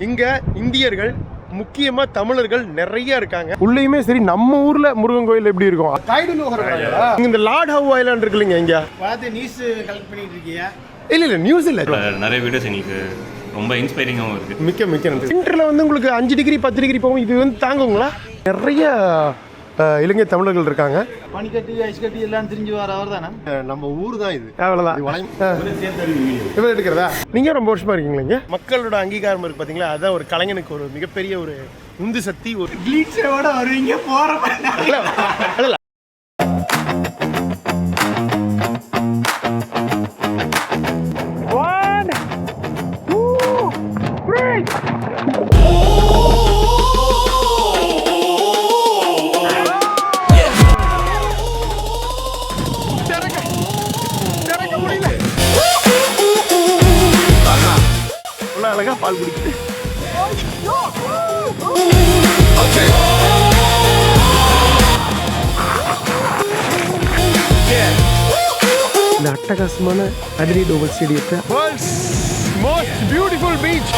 இங்க இந்தியர்கள் முக்கியமா தமிழர்கள் நிறைய இருக்காங்க. உள்ளேயுமே சரி நம்ம ஊர்ல முருகன் கோயில் எப்படி இருக்கும் இந்த லார்ட் ஹவ் ஐலாண்ட் இருக்கு இல்லைங்க இங்க பார்த்து நியூஸ் கலெக்ட் பண்ணிட்டு இருக்கியா? இல்ல நியூஸ் இல்ல நிறைய வீடியோஸ் எங்களுக்கு ரொம்ப இன்ஸ்பைரிங்காகவும் இருக்கு. மிக்க நன்றி. விண்டர்ல வந்து உங்களுக்கு 5 டிகிரி 10 டிகிரி போகும். இது வந்து தாங்குங்களா? நிறைய இலங்கை தமிழர்கள் இருக்காங்க. பனிக்கட்டி ஐஸ் கட்டி எல்லாம் தெரிஞ்சு வர அவர் தானே நம்ம ஊர் தான் இது. அவ்வளோதான் எடுக்கிறதா. நீங்க ரொம்ப வருஷமா இருக்கீங்களா? மக்களோட அங்கீகாரம் இருக்கு பாத்தீங்களா? அதான் ஒரு கலைஞனுக்கு ஒரு மிகப்பெரிய ஒரு உந்து சக்தி. ஒரு கிளீச்சோட வருவீங்க போற அழகா பால் குடிக்குது. இந்த அட்டகாசமான அட்ரிட் ஓவல் ஸ்டேடியத்தை வேர்ல்ட்ஸ் மோஸ்ட் பியூட்டிஃபுல் பீச்.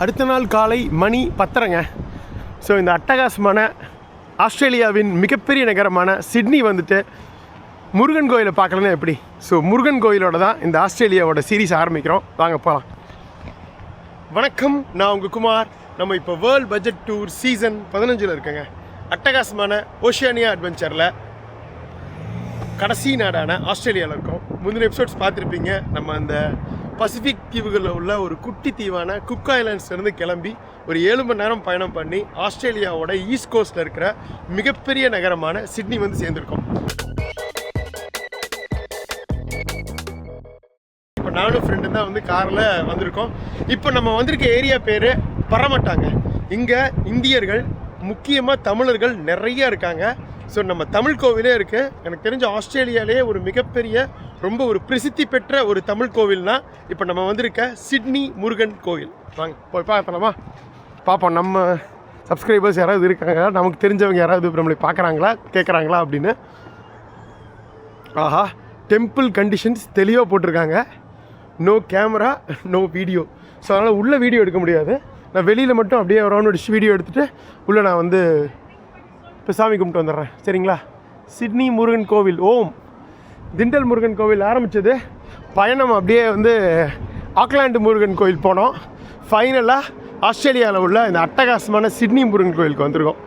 அடுத்த நாள் காலை மணி 10:30ங்க. ஸோ இந்த அட்டகாசமான ஆஸ்திரேலியாவின் மிகப்பெரிய நகரமான சிட்னி வந்துட்டு முருகன் கோயிலை பார்க்கலன்னா எப்படி? ஸோ முருகன் கோயிலோட தான் இந்த ஆஸ்திரேலியாவோட சீரீஸ் ஆரம்பிக்கிறோம். வாங்க போகலாம். வணக்கம், நான் உங்கள் குமார். நம்ம இப்போ வேர்ல்ட் பட்ஜெட் டூர் சீசன் 15 இருக்கேங்க. அட்டகாசமான ஓஷியானியா அட்வென்ச்சரில் கடைசி நாடான ஆஸ்திரேலியாவில் இருக்கோம். முந்தின எபிசோட்ஸ் பார்த்துருப்பீங்க. நம்ம அந்த பசிபிக் தீவுகளில் உள்ள ஒரு குட்டி தீவான குக் ஐலாண்ட்ஸ்லேருந்து கிளம்பி ஒரு 7 மணி நேரம் பயணம் பண்ணி ஆஸ்திரேலியாவோட ஈஸ்ட் கோஸ்ட்டில் இருக்கிற மிகப்பெரிய நகரமான சிட்னி வந்து சேர்ந்துருக்கோம். இப்போ நானும் ஃப்ரெண்டு தான் வந்து காரில் வந்திருக்கோம். இப்போ நம்ம வந்திருக்க ஏரியா பேர் பரமட்டாங்க. இங்கே இந்தியர்கள் முக்கியமாக தமிழர்கள் நிறைய இருக்காங்க. ஸோ நம்ம தமிழ் கோவிலே இருக்குது. எனக்கு தெரிஞ்ச ஆஸ்திரேலியாவிலேயே ஒரு மிகப்பெரிய ரொம்ப ஒரு பிரசித்தி பெற்ற ஒரு தமிழ் கோவில்னா இப்போ நம்ம வந்திருக்க சிட்னி முருகன் கோவில். வாங்க போய் பார்க்கலாமா? பார்ப்போம் நம்ம சப்ஸ்கிரைபர்ஸ் யாராவது இருக்காங்க, நமக்கு தெரிஞ்சவங்க யாராவது நம்மளை பார்க்குறாங்களா கேட்குறாங்களா அப்படின்னு. ஆஹா, டெம்பிள் கண்டிஷன்ஸ் தெளிவாக போட்டிருக்காங்க. No camera no video. So அதனால் உள்ளே வீடியோ எடுக்க முடியாது. நான் வெளியில் மட்டும் அப்படியே ரவுண்ட் அடிச்சு வீடியோ எடுத்துகிட்டு உள்ளே நான் வந்து இப்போ சாமி கும்பிட்டு வந்துடுறேன். சரிங்களா? சிட்னி முருகன் கோவில். ஓம் திண்டல் முருகன் கோவில் ஆரம்பித்தது பயணம் அப்படியே வந்து ஆக்லாண்டு முருகன் கோவில் போனோம். ஃபைனலாக ஆஸ்திரேலியாவில் உள்ள இந்த அட்டகாசமான சிட்னி முருகன் கோவிலுக்கு வந்திருக்கோம்.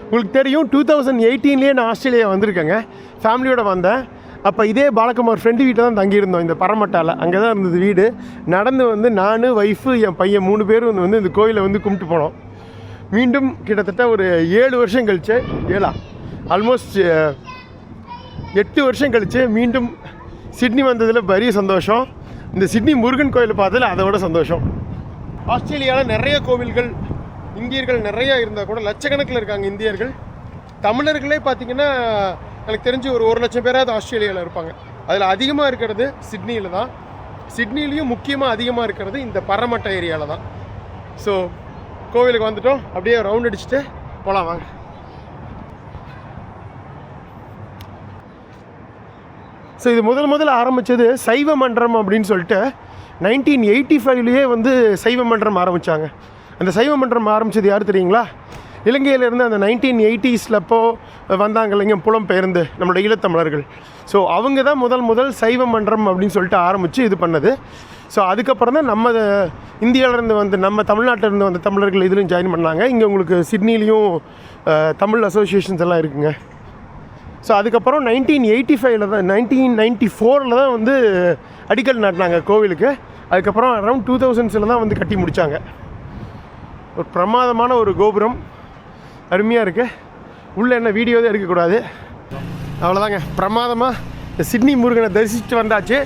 உங்களுக்கு தெரியும் 2018 நான் ஆஸ்திரேலியா வந்திருக்கேங்க. ஃபேமிலியோடு வந்தேன். அப்போ இதே பாலகுமார் ஃப்ரெண்டு வீட்டில் தான் தங்கியிருந்தோம், இந்த பரமட்டாவில். அங்கே தான் இருந்தது வீடு. நடந்து வந்து நான், ஒய்ஃபு, என் பையன் 3 பேரும் வந்து இந்த கோயிலை வந்து கும்பிட்டு போனோம். மீண்டும் கிட்டத்தட்ட ஒரு 7 வருஷம் கழிச்சு, ஆல்மோஸ்ட் 8 வருஷம் கழித்து மீண்டும் சிட்னி வந்ததில் பெரிய சந்தோஷம். இந்த சிட்னி முருகன் கோயிலை பார்த்ததில் அதை விட சந்தோஷம். ஆஸ்திரேலியாவில் நிறைய கோவில்கள், இந்தியர்கள் நிறையா இருந்தால் கூட லட்சக்கணக்கில் இருக்காங்க இந்தியர்கள். தமிழர்களே பார்த்திங்கன்னா எனக்கு தெரிஞ்சு ஒரு 1 லட்சம் பேராவது ஆஸ்திரேலியாவில் இருப்பாங்க. அதில் அதிகமாக இருக்கிறது சிட்னியில் தான். சிட்னிலையும் முக்கியமாக அதிகமாக இருக்கிறது இந்த பரமட்ட ஏரியாவில் தான். ஸோ கோவிலுக்கு வந்துட்டோம். அப்படியே ரவுண்ட் அடிச்சுட்டு போகலாம் வாங்க. ஸோ இது முதல்ல ஆரம்பித்தது சைவ மன்றம் அப்படின்னு சொல்லிட்டு 1985லேயே வந்து சைவ மன்றம் ஆரம்பித்தாங்க. அந்த சைவ மன்றம் ஆரம்பித்தது யார் தெரியுங்களா? இலங்கையிலேருந்து அந்த 1980s அப்போது வந்தாங்க இல்லைங்க புலம்பெயர்ந்து நம்மளோட ஈழத்தமிழர்கள். ஸோ அவங்க தான் முதல் சைவ மன்றம் அப்படின்னு சொல்லிட்டு ஆரம்பித்து இது பண்ணது. ஸோ அதுக்கப்புறம் தான் நம்ம இந்தியாவிலேருந்து வந்து நம்ம தமிழ்நாட்டிலேருந்து வந்த தமிழர்கள் இதுலையும் ஜாயின் பண்ணாங்க. இங்கே உங்களுக்கு சிட்னிலையும் தமிழ் அசோசியேஷன்ஸ் எல்லாம் இருக்குங்க. ஸோ அதுக்கப்புறம் 1994 தான் வந்து அடிக்கல் நாட்டினாங்க கோவிலுக்கு. அதுக்கப்புறம் அரௌண்ட் 2000s தான் வந்து கட்டி முடித்தாங்க. ஒரு பிரமாதமான ஒரு கோபுரம், அருமையாக இருக்குது. உள்ளே என்ன வீடியோ தான் எடுக்கக்கூடாது, அவ்வளோதாங்க. பிரமாதமாக இந்த சிட்னி முருகனை தரிசிச்சுட்டு வந்தாச்சு.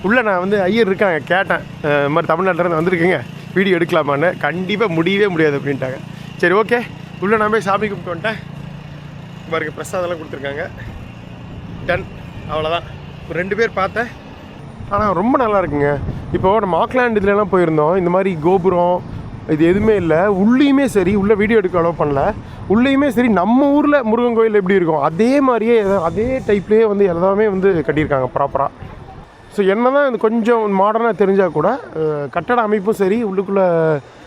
உள்ளே நான் வந்து ஐயர் இருக்காங்க, கேட்டேன் இந்த மாதிரி தமிழ்நாட்டிலேருந்து வந்திருக்குங்க, வீடியோ எடுக்கலாமான்னு. கண்டிப்பாக முடியவே முடியாது அப்படின்ட்டாங்க. சரி ஓகே, உள்ளே நான் போய் சாமி கும்பிட்டு வந்துட்டேன். பாருங்க பிரசாதெல்லாம் கொடுத்துருக்காங்க. டன், அவ்வளோதான். 2 பேர் பார்த்தேன். ஆனால் ரொம்ப நல்லா இருக்குங்க. இப்போது நம்ம ஆக்லாண்ட் இதுலலாம் போயிருந்தோம். இந்த மாதிரி கோபுரம் இது எதுவுமே இல்லை. உள்ளேயுமே சரி, உள்ளே வீடியோ எடுக்க அலோவ் பண்ணல. உள்ளேயுமே சரி, நம்ம ஊரில் முருகன் கோயில் எப்படி இருக்கும் அதே மாதிரியே அதே டைப்லேயே வந்து எல்லாமே வந்து கட்டியிருக்காங்க ப்ராப்பராக. ஸோ என்ன தான் இது கொஞ்சம் மாடர்னாக தெரிஞ்சால் கூட கட்டட அமைப்பும் சரி, உள்ளுக்குள்ளே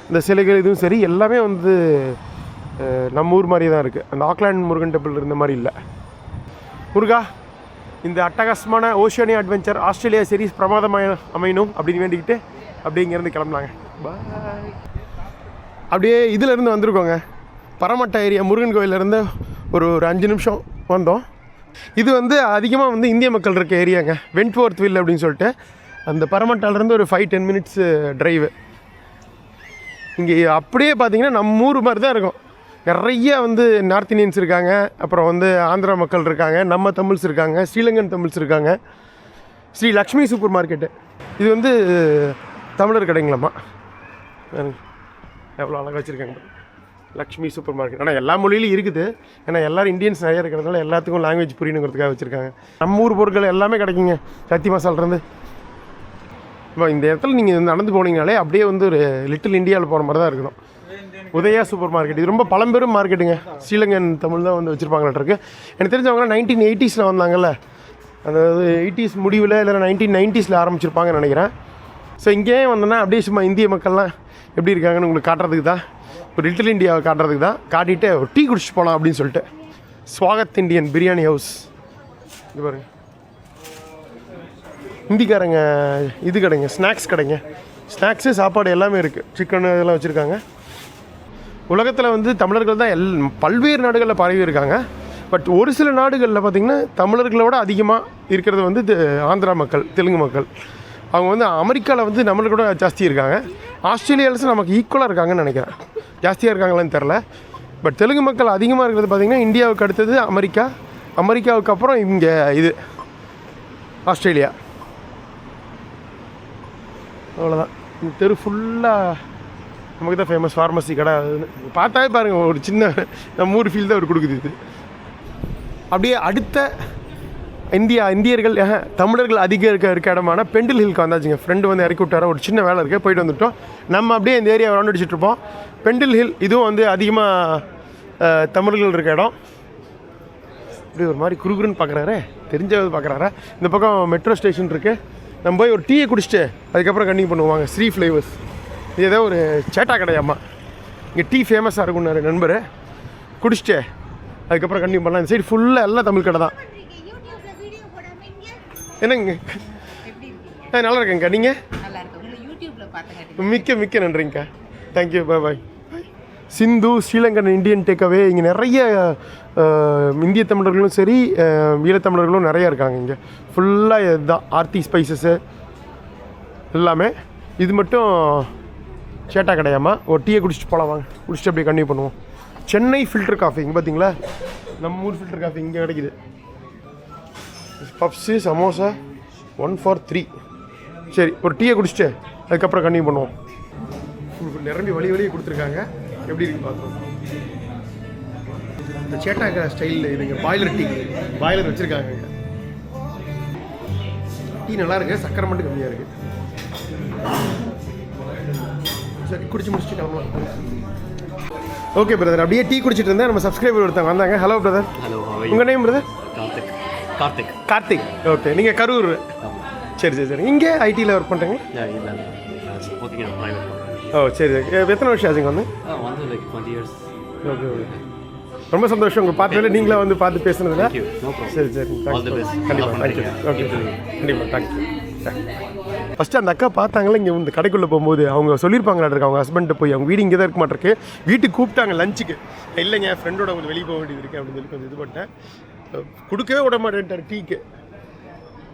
இந்த சிலைகள் இதுவும் சரி, எல்லாமே வந்து நம்ம ஊர் மாதிரியே தான் இருக்குது. அந்த ஆக்லாண்ட் முருகன் டெம்பிள் இருந்த மாதிரி இல்லை. முருகா, இந்த அட்டகாசமான ஓஷியானியா அட்வென்ச்சர் ஆஸ்திரேலியா சீரிஸ் பிரமாதமாக அமையணும் அப்படின்னு வேண்டிக்கிட்டு அப்படியே இங்கேருந்து கிளம்புனாங்க. பாய். அப்படியே இதிலேருந்து வந்திருக்கோங்க, பரமட்ட ஏரியா முருகன் கோயிலேருந்து ஒரு 5 நிமிஷம் வந்தோம். இது வந்து அதிகமாக வந்து இந்திய மக்கள் இருக்க ஏரியாங்க, வென்ட்வொர்த் வில் அப்படின்னு சொல்லிட்டு. அந்த பரமட்டாலேருந்து ஒரு 5-10 மினிட்ஸ் ட்ரைவு. இங்கே அப்படியே பார்த்தீங்கன்னா நம்ம ஊர் மாதிரி தான் இருக்கும். நிறைய வந்து நார்த் இந்தியன்ஸ் இருக்காங்க, அப்புறம் வந்து ஆந்திரா மக்கள் இருக்காங்க, நம்ம தமிழ்ஸ் இருக்காங்க, ஸ்ரீலங்கன் தமிழ்ஸ் இருக்காங்க. ஸ்ரீ லக்ஷ்மி சூப்பர் மார்க்கெட்டு இது வந்து தமிழர் கடைங்களாம்மா. எவ்வளோ அழகாக வச்சுருக்காங்க லக்ஷ்மி சூப்பர் மார்க்கெட். ஆனால் எல்லா மொழியிலும் இருக்குது, ஏன்னா எல்லோரும் இந்தியன்ஸ் நிறைய இருக்கிறதுனால எல்லாத்துக்கும் லாங்குவேஜ் புரியணுங்கிறதுக்காக வச்சுருக்காங்க. நம்ம ஊர் பொருட்கள் எல்லாமே கிடைக்குங்க, சத்தி மசாலிருந்து. இப்போ இந்த இடத்துல நீங்கள் நடந்து போனீங்கனாலே அப்படியே வந்து ஒரு லிட்டில் இந்தியாவில் போகிற மாதிரி தான் இருக்கணும். உதயா சூப்பர் மார்க்கெட் இது ரொம்ப பழம்பெரும் மார்க்கெட்டுங்க. ஸ்ரீலங்கன் தமிழ் தான் வந்து வச்சுருப்பாங்களாட்டிருக்கு. எனக்கு தெரிஞ்சவங்களாம் 1980s வந்தாங்கல்ல, அதாவது 80s முடிவில் இல்லை 1990s ஆரம்பிச்சிருப்பாங்கன்னு நினைக்கிறேன். ஸோ இங்கேயே வந்தோன்னா அப்படியே சும்மா இந்திய மக்கள்லாம் எப்படி இருக்காங்கன்னு உங்களுக்கு காட்டுறதுக்கு தான், ஒரு லிட்டில் இந்தியாவை காட்டுறதுக்கு தான். காட்டிட்டு ஒரு டீ குடிச்சிட்டு போகலாம் அப்படின்னு சொல்லிட்டு. ஸ்வாகத் இண்டியன் பிரியாணி ஹவுஸ் இது பாருங்க. ஹிந்திக்காரங்க இது கடைங்க, ஸ்நாக்ஸ் கடைங்க. ஸ்நாக்ஸு சாப்பாடு எல்லாமே இருக்குது, சிக்கன் இதெல்லாம் வச்சுருக்காங்க. உலகத்தில் வந்து தமிழர்கள் தான் பல்வேறு நாடுகளில் பரவி இருக்காங்க. பட் ஒரு சில நாடுகளில் பார்த்திங்கன்னா தமிழர்களோட அதிகமாக இருக்கிறது வந்து ஆந்திரா மக்கள், தெலுங்கு மக்கள். அவங்க வந்து அமெரிக்காவில் வந்து நம்மளோட ஜாஸ்தி இருக்காங்க. ஆஸ்திரேலியாவில் நமக்கு ஈக்குவலாக இருக்காங்கன்னு நினைக்கிறேன். ஜாஸ்தியாக இருக்காங்களான்னு தெரில. பட் தெலுங்கு மக்கள் அதிகமாக இருக்கிறது பார்த்திங்கன்னா இந்தியாவுக்கு அடுத்தது அமெரிக்கா, அமெரிக்காவுக்கு அப்புறம் இங்கே இது ஆஸ்திரேலியா. அவ்வளோதான். இந்த தெரு ஃபுல்லாக நமக்கு தான் ஃபேமஸ் ஃபார்மசி கடை. பார்த்தாவே பாருங்கள், ஒரு சின்ன நம்ம ஊர் ஃபீல் தான் அவர் கொடுக்குது இது. அப்படியே அடுத்த இந்தியர்கள் தமிழர்கள் அதிகம் இருக்க இடமான பெண்டில் ஹில்க்கு வந்தாச்சுங்க. ஃப்ரெண்டு வந்து இறக்கி விட்டார, ஒரு சின்ன வேலை இருக்குது, போயிட்டு வந்துவிட்டோம். நம்ம அப்படியே இந்த ஏரியா ரவுண்ட் அடிச்சுட்ருப்போம். பெண்டில் ஹில் இதுவும் வந்து அதிகமாக தமிழர்கள் இருக்க இடம். இப்படி ஒரு மாதிரி குறுகுறுன்னு பார்க்குறாரு, தெரிஞ்சது பார்க்குறாரா. இந்த பக்கம் மெட்ரோ ஸ்டேஷன் இருக்குது. நம்ம போய் ஒரு டீயை குடிச்சிட்டு அதுக்கப்புறம் கண்டினியூ பண்ணுவாங்க. ஸ்ரீ ஃப்ளேவர்ஸ் இது ஏதோ ஒரு சேட்டா கடையாம்மா. இங்கே டீ ஃபேமஸாக இருக்குன்னாரு நண்பர். குடிச்சிட்டு அதுக்கப்புறம் கண்டினியூ பண்ணலாம். இந்த சைடு ஃபுல்லாக எல்லாம் தமிழ் கடை தான். என்னங்க நல்லா இருக்கேங்க்கா, நீங்கள்? மிக்க மிக்க நன்றிங்கக்கா, தேங்க்யூ, பாய் பாய். சிந்து ஸ்ரீலங்கன் இந்தியன் டேக்அவே. இங்கே நிறைய இந்திய தமிழர்களும் சரி ஈழத்தமிழர்களும் நிறையா இருக்காங்க. இங்கே ஃபுல்லாக இதுதான் ஆர்த்தி ஸ்பைசஸ்ஸு எல்லாமே. இது மட்டும் சேட்டா கடையாமா. ஒரு டீயை குடிச்சிட்டு போகலாம் வாங்க, குடிச்சிட்டு அப்படியே கண்டினியூ பண்ணுவோம். சென்னை ஃபில்டர் காஃபி இங்கே பார்த்தீங்களா, நம்ம ஊர் ஃபில்டர் காஃபி இங்கே கிடைக்குது. Puffs samosa 1 for 3. சரி, ஒரு டீயை குடிச்சிட்டு அதுக்கப்புறம் கண்டினியூ பண்ணுவோம். நிரம்பி வழியே கொடுத்துருக்காங்க. எப்படி இருக்குது பார்த்துருவோம். இந்த சேட்டா ஸ்டைலில் இதுங்க பாய்லர் டீ, பாய்லர் வச்சுருக்காங்க. டீ நல்லா இருக்குது, சக்கரை மட்டும் கம்மியாக இருக்குது. சரி, குடிச்சு முடிச்சுட்டு கிளம்பலாம். ஓகே பிரதர், அப்படியே டீ குடிச்சிட்டு இருந்தேன். நம்ம சப்ஸ்கிரைபர் ஒருத்தவங்க வந்தாங்க. Hello brother. ஹலோ, உங்கள் நேம் பிரதர்? கார்த்திக். ஓகே, நீங்கள் கரூர்? சரி. இங்கே ஐடியில் ஒர்க் பண்ணுறீங்க? ஓ சரி. எத்தனை வருஷம் ஆச்சுங்க வந்து? ஓகே. ரொம்ப சந்தோஷம் உங்களை பார்த்ததில்ல, நீங்களே வந்து பார்த்து பேசுனதில்ல. சரி கண்டிப்பாக தேங்க்யூ. ஓகே கண்டிப்பாக தேங்க்யூ. ஃபஸ்ட்டு அந்த அக்கா பார்த்தாங்களே இங்கே இந்த கடைக்குள்ளே போகும்போது அவங்க சொல்லியிருப்பாங்களாட்ருக்கு அவங்க ஹஸ்பண்ட்டை போய், அவங்க வீடு இங்கே தான் இருக்க மாட்டிருக்கு. வீட்டுக்கு கூப்பிட்டாங்க லஞ்சுக்கு. இல்லைங்க ஃப்ரெண்டோட கொஞ்சம் வெளியே போக வேண்டியது இருக்குது அப்படின்னு சொல்லி கொஞ்சம் இது பண்ணிட்டேன். கொடுக்கவே விட மாட்டேன்ட்டார் டீக்கு.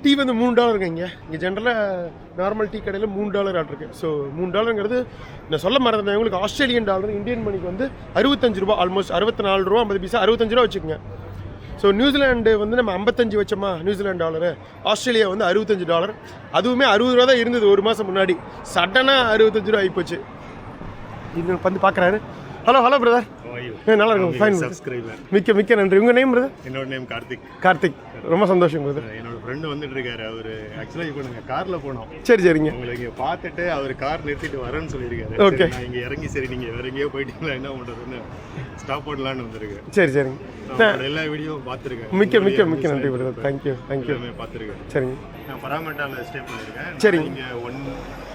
டீ வந்து $3 இங்கே ஜென்ரலாக நார்மல் டீ கடையில் $3 ஆட்டிருக்கு. ஸோ $3 நான் சொல்ல மறந்தேன் உங்களுக்கு. ஆஸ்திரேலியன் டாலர் இந்தியன் மணிக்கு வந்து 65 ரூபா, ஆல்மோஸ்ட் 64 ரூபா 50 பைசா, 65 ரூபா வச்சுக்கோங்க. ஸோ நியூசிலாண்டு வந்து நம்ம 55 வச்சோமா நியூசிலாந்து டாலரு, ஆஸ்திரேலியா வந்து $65. அதுவுமே 60 ரூபா தான் இருந்தது ஒரு மாதம் முன்னாடி. சடனாக 65 ரூபா ஆகிப்போச்சு. இது வந்து பார்க்குறாரு. Hello brother. நல்லா இருக்கும், ஃபைன். மிக்க நன்றி. உங்கள் நேம் பிரதர்? என்னோட நேம் கார்த்திக். ரொம்ப சந்தோஷம் பிரதர். என்னோட ஃப்ரெண்டு வந்துட்டு இருக்காரு. அவர் ஆக்சுவலாக இப்போ நாங்கள் காரில் போனோம். சரி சரிங்க. உங்களுக்கு இங்கே பார்த்துட்டு அவர் கார் நிறுத்திட்டு வரேன்னு சொல்லியிருக்காரு. Okay. நான் இங்கே இறங்கி சரி நீங்கள் வேற எங்கேயோ போயிட்டீங்களா என்ன பண்ணுறதுன்னு ஸ்டாப் பண்ணலான்னு வந்திருக்கேன். சரி சரிங்க. நான் எல்லா வீடியோவும் பார்த்துருக்கேன். மிக்க நன்றி பிரதர். தேங்க்யூ எல்லாமே பார்த்துருக்கேன். சரிங்க. நான் பராமட்டாவில் ஸ்டே பண்ணியிருக்கேன். சரிங்க. இங்கே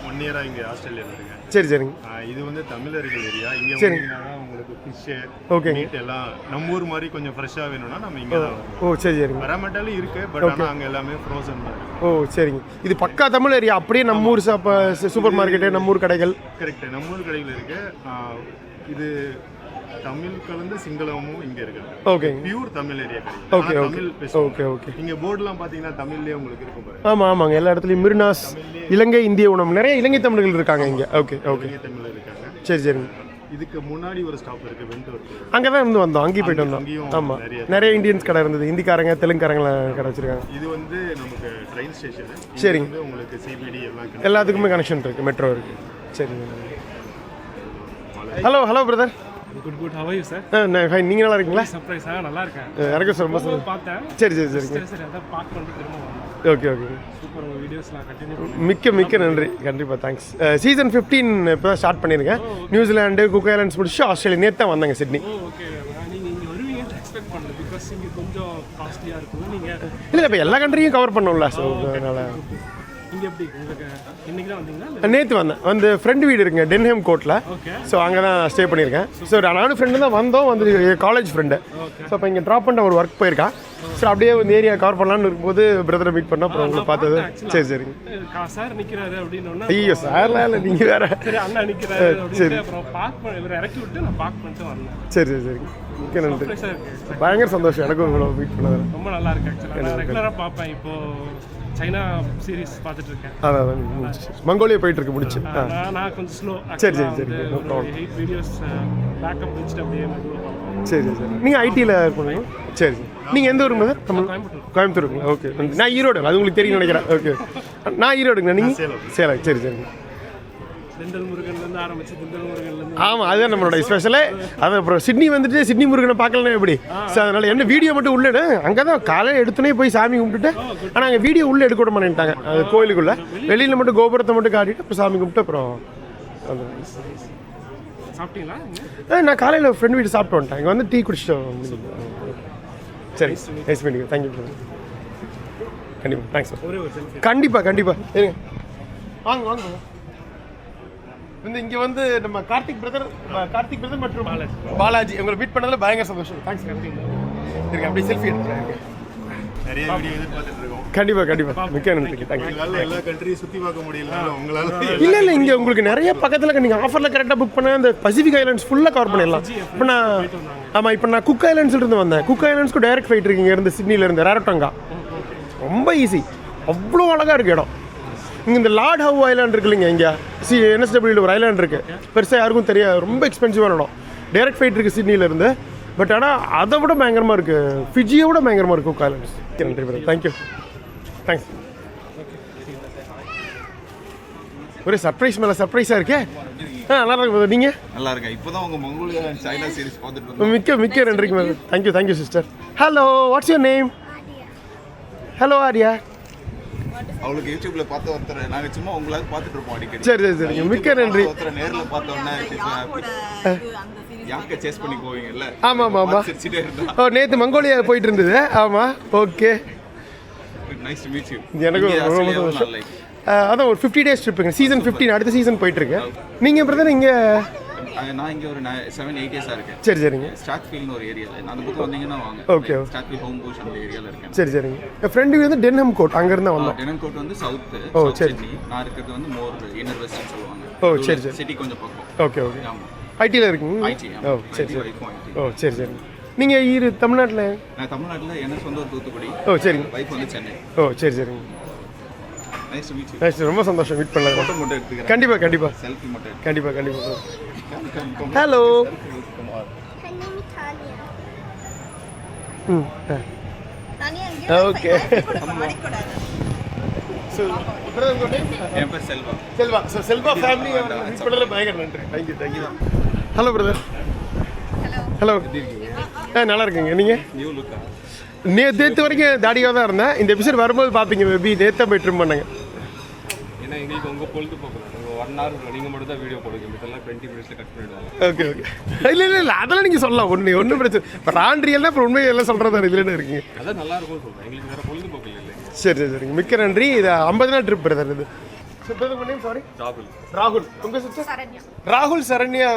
ஒன் இயராக இங்கே ஆஸ்திரேலியாவில் இருக்கேன். சரி சரிங்க. இது வந்து தமிழர்கள் ஏரியா. இங்கே சரி. உங்களுக்கு ஃபிஷ்ஷு ஓகே மீட் எல்லாம் நம்ம ஊர் மாதிரி கொஞ்சம் ஃப்ரெஷ்ஷாக வேணும்னா நம்ம இங்கே தான் ஓ சரி சரிங்க. பராமட்டாலும் இருக்கு. பட் ஆனால் அங்கே எல்லாமே ஃப்ரோசன் தான் இருக்கு. ஓ சரிங்க. இது பக்கா தமிழ் ஏரியா. அப்படியே நம்ம ஊர் சூப்பர் மார்க்கெட்டு, நம்ம ஊர் கடைகள். கரெக்ட், நம்ம ஊர் கடைகள் இருக்கு. இது தமிழ் கலந்து சிங்களமும் இங்க இருக்கு. Okay. Pure Tamil area. Okay Tamil okay okay. இங்க போர்டுலாம் பாத்தீங்கன்னா தமிழ்லயே உங்களுக்கு இருக்கும் பாருங்க. ஆமாங்க எல்லா இடத்துலையும் மிர்னாஸ், இலங்கை இந்திய உணவு, நிறைய இலங்கை தமிழர்கள் இருக்காங்க இங்கே. ஓகே இலங்கை தமிழ் இருக்காங்க. சரி சரிங்க. இதுக்கு முன்னாடி ஒரு ஸ்டாப் இருக்கு வெண்டூர். அங்கே தான் இருந்து வந்தோம், அங்கேயும் போயிட்டு வந்தோம். ஆமாம், நிறைய இந்தியன்ஸ் கடை இருந்தது, ஹிந்திக்காரங்க தெலுங்குக்காரங்களாம் கடை வச்சிருக்காங்க. இது வந்து நமக்கு ட்ரெயின் ஸ்டேஷன். சரிங்க. உங்களுக்கு சிபிடி எல்லாத்துக்குமே கனெக்ஷன் இருக்குது, மெட்ரோ இருக்குது. சரிங்க. Hello brother. Good how are you sir? Fine. நீங்கள் நல்லா இருக்கீங்களா? சர்ப்ரைஸ். நல்லா இருக்கேன். எனக்கு ரொம்ப பார்த்தேன். சரிங்க. சரி அதான் பார்க்கணும் திரும்ப வந்தேன். Okay super. உங்கள் வீடியோஸ்லாம் கண்டினியூ மிக்க நன்றி. கண்டிப்பாக தேங்க்ஸ். சீசன் 15 இப்போ தான் ஸ்டார்ட் பண்ணியிருக்கேன். நியூசிலாண்டு, குக் ஐலாண்ட்ஸ் முடிச்சு ஆஸ்திரேலியா நேற்று தான் வந்தாங்க, சிட்னி. ஓகே. நீங்கள் இங்கே வருவீங்கன்னு எக்ஸ்பெக்ட் பண்ணல. பிகாஸ் இங்கே கொஞ்சம் காஸ்ட்லியாக இருக்கும். நீங்கள் இல்லை இப்போ எல்லா கண்ட்ரியும் கவர் பண்ணோம்ல, ஸோ அதனால். இங்கே எப்படி உங்களுக்கு இன்னைக்கு தான் வந்தீங்களா? நேற்று வந்தேன். ஃப்ரெண்டு வீடு இருக்குங்க டென்ஹேம் கோர்ட்டில். ஸோ அங்கே தான் ஸ்டே பண்ணியிருக்கேன். ஸோ நானும் ஃப்ரெண்டு தான் வந்தோம், வந்து காலேஜ் ஃப்ரெண்டு. ஸோ அப்போ இங்கே ட்ராப் பண்ண ஒரு ஒர்க் போயிருக்கான். ஸோ அப்படியே வந்து ஏரியா கவர் பண்ணலான்னு இருக்கும்போது பிரதரை மீட் பண்ணால் அப்புறம் உங்களை பார்த்தது. சரிங்க. சார் நிற்கிறாரு அப்படின்னு. ஐயோ சார்லாம் இல்லை, நீங்கள் வேற. சரி அண்ணா நிற்கிறாரு அப்படின்னு அப்புறம் பார்க் பண்ணி இவர் இறக்கி விட்டு நான் பார்க் பண்ணிட்டு வந்தேன். சரிங்க. மிக்க நன்றி. பயங்கர சந்தோஷம் எனக்கும் உங்களை மீட் பண்ணது. ரொம்ப நல்லா இருக்கு. ஆக்சுவலாக நான் ரெகுலராக பார்ப்பேன். இப்போது சைனா சீரிஸ் பார்த்துட்டு இருக்கேன். அதான் மங்கோலியா போயிட்டு இருக்கு முடிச்சு. நான் கொஞ்சம் ஸ்லோ. சரி. 8 வீடியோஸ் பேக்கப் வச்சுட்டு அப்படியே சரி. நீங்கள் ஐடியில் இருப்பீங்க. சரி. நீங்கள் எந்த ஊருங்க? கோயம்புத்தூருங்களா? ஓகே. நான் ஈரோடு, அது உங்களுக்கு தெரியும் நினைக்கிறேன். ஓகே. நான் ஈரோடுங்கண்ணா. நீங்கள் சேலம். சரிங்க. திண்டல் முருகன்லேருந்து ஆரம்பிச்சு திண்டல் முருகன்லேருந்து. ஆமாம், அதுதான் நம்மளோட ஸ்பெஷலே. அது அப்புறம் சிட்னி வந்துட்டு சிட்னி முருகனை பார்க்கலன்னா எப்படி? ஸோ அதனால் என்ன வீடியோ மட்டும் உள்ளே அங்கே தான் காலையில் எடுத்துனே போய் சாமி கும்பிட்டுட்டு, ஆனால் அங்கே வீடியோ உள்ளே எடுக்க விட மாட்டேன்ட்டாங்க. அது கோயிலுக்குள்ளே வெளியில் மட்டும் கோபுரத்தை மட்டும் காட்டிட்டு அப்புறம் சாமி கும்பிட்டு அப்புறம் சாப்பிட்டீங்களா? நான் காலையில் ஃப்ரெண்ட் வீட்டு சாப்பிட்டு வந்துட்டேன். இங்கே வந்து டீ குடிச்சிட்டு. சரி. Nice meeting. தேங்க்யூ. கண்டிப்பாக தேங்க்ஸ். கண்டிப்பாக இருங்க. வாங்க. இங்கே வந்து நம்ம கார்த்திக் பிரதர் மற்றும் பாலாஜி உங்களை மீட் பண்ணதில் பயங்கர சந்தோஷம். தேங்க்ஸ். இருக்கு அப்படியே செல்ஃபி எடுத்துக்கிறேன். நிறைய வீடியோ எதிர்பார்த்துட்டு இருக்கோம். கண்டிப்பாக மிக்க நன்றி. தேங்க்யூ. எல்லா கண்ட்ரியும் சுற்றி பார்க்க முடியல உங்களால். இல்லை இங்கே உங்களுக்கு நிறைய பக்கத்தில் நீங்கள் ஆஃபரில் கரெக்டாக புக் பண்ண அந்த பசிபிக் ஐலாண்ட்ஸ் ஃபுல்லாக கவர் பண்ணிடலாம். இப்போ நான் குக் ஐலாண்ட்ஸில் இருந்து வந்தேன். குக் ஐலாண்ட்ஸ்க்கு டைரக்ட் ஃப்ளைட் இருக்கு இங்கே இருந்து, சிட்னிலேருந்து ரேரட்டோங்கா. ரொம்ப ஈஸி, அவ்வளோ அழகாக இருக்குது இடம். இங்கே இந்த லார்ட் ஹவ் ஐலாண்ட் இருக்கு இல்லைங்க, இங்கே NSW ஒரு ஐலாண்ட் இருக்குது. பெருசாக யாருக்கும் தெரியாது, ரொம்ப எக்ஸ்பென்சிவான இடம். டைரக்ட் ஃப்ளைட் இருக்குது சிட்னிலேருந்து. பட் ஆனால் அதை விட பயங்கரமாக இருக்குது, ஃபிஜியை விட பயங்கரமாக இருக்குது குக் ஐலாண்ட்ஸ். நன்றி பிரதர். தேங்க்யூ. தேங்க்ஸ். ஒரே சர்ப்ரைஸ் மேலே சர்ப்ரைஸாக இருக்கே. நல்லா இருக்கு. நீங்கள் நல்லா இருக்கேன். இப்போதான் உங்க மங்கோலியா சைனா சீரிஸ் பார்த்துட்டு மிக்க நன்றிக்கு ma'am. Thank you sister. Hello, what's your name? Hello Arya. அவளுக்கு யூடியூப்ல பார்த்து ஒருத்தர் நாங்கள் சும்மா உங்களுக்கு பார்த்துட்டு இருப்போம் அடிக்கடி. சரி. மிக்க நன்றி. ஒருத்தர் நேரில் பார்த்தோன்னே யாக்க சேஸ் பண்ணி போவீங்கல்ல. ஆமாம். சிரிச்சிட்டே இருந்தா. நேற்று மங்கோலியா போயிட்டு இருந்தது. ஆமாம். Okay. Nice to meet you. எனக்கு ரொம்ப சந்தோஷம். அதான் ஒரு 50 days ட்ரிப்புங்க. சீசன் 15 அடுத்த சீசன் போயிட்டுருக்கு. நீங்கள் பிரதர் இங்கே? நான் இங்கே ஒரு 7-8 இயர்ஸாக இருக்கேன். சரிங்க. ஸ்டாக்ஃபீல்னு ஒரு ஏரியாவில் அந்த பக்கம் வந்தீங்கன்னா வாங்க. ஓகே. ஸ்டாக்ஃபீல் ஹோம் பூஷ் அந்த ஏரியாவில் இருக்கேன். சரிங்க. என் ஃப்ரெண்டு வந்து டென்ஹம் கோட் அங்கேருந்து வந்தோம். டென்ஹம் கோட் வந்து சவுத்து. சரி. நான் இருக்கிறது வந்து மோர் இன்னர் வெஸ்ட்னு சொல்லுவாங்க. சரி. சிட்டி கொஞ்சம் பக்கம். ஓகே. ஐடியில் இருக்குங்க. சரி. நீங்கள் தமிழ்நாட்டில்? நான் தமிழ்நாட்டில் எனக்கு சொந்த ஒரு தூத்துக்குடி. சரிங்க. வைஃப் வந்து சென்னை. சரிங்க. Nice to meet you. ரொம்ப சந்தோஷம் மீட் பண்ணல. ஃபோட்டோ மட்டும் எடுத்துக்கிறேன். கண்டிப்பாக செல்ஃபி மட்டும். கண்டிப்பாக. ஹலோ. ஓகே. என் பேர் செல்வா. செல்வா ஃபேமிலி மீட் பண்ணதில் பயங்கர நன்றி. தேங்க்யூ. Hello brother. ஹலோ. நல்லா இருக்குங்க. நீங்கள்? நியூ லுக்கா? நேற்று வரைக்கும் தாடியாக தான் இருந்தேன். இந்த எபிசோட் வரும்போது பார்ப்பீங்க, மேபி நேற்று போய் ட்ரிம் பண்ணாங்க. ஏன்னா எங்களுக்கு உங்கள் பொழுதுபோக்கு 1 hour நீங்கள் மட்டும் தான் வீடியோ போடுங்க, இதெல்லாம் 20 minutes கட் பண்ணிடுவாங்க. ஓகே இல்லை அதெல்லாம் நீங்கள் சொல்லலாம், ஒன்றும் பிரச்சனை. இப்போ ராண்ட்ரியல்னா அப்புறம் உண்மையை எல்லாம் சொல்கிறதா இதில் என்ன இருக்குங்க. அதான் நல்லா இருக்கும்னு சொல்கிறேன், எங்களுக்கு வேறு பொழுதுபோக்கு இல்லை. சரிங்க, மிக்க நன்றி. இது 50 நாள் ட்ரிப் பிரதர். இது சாரி ராகுல். உங்கள் சிஸ்டர் ராகுல் சரண்யா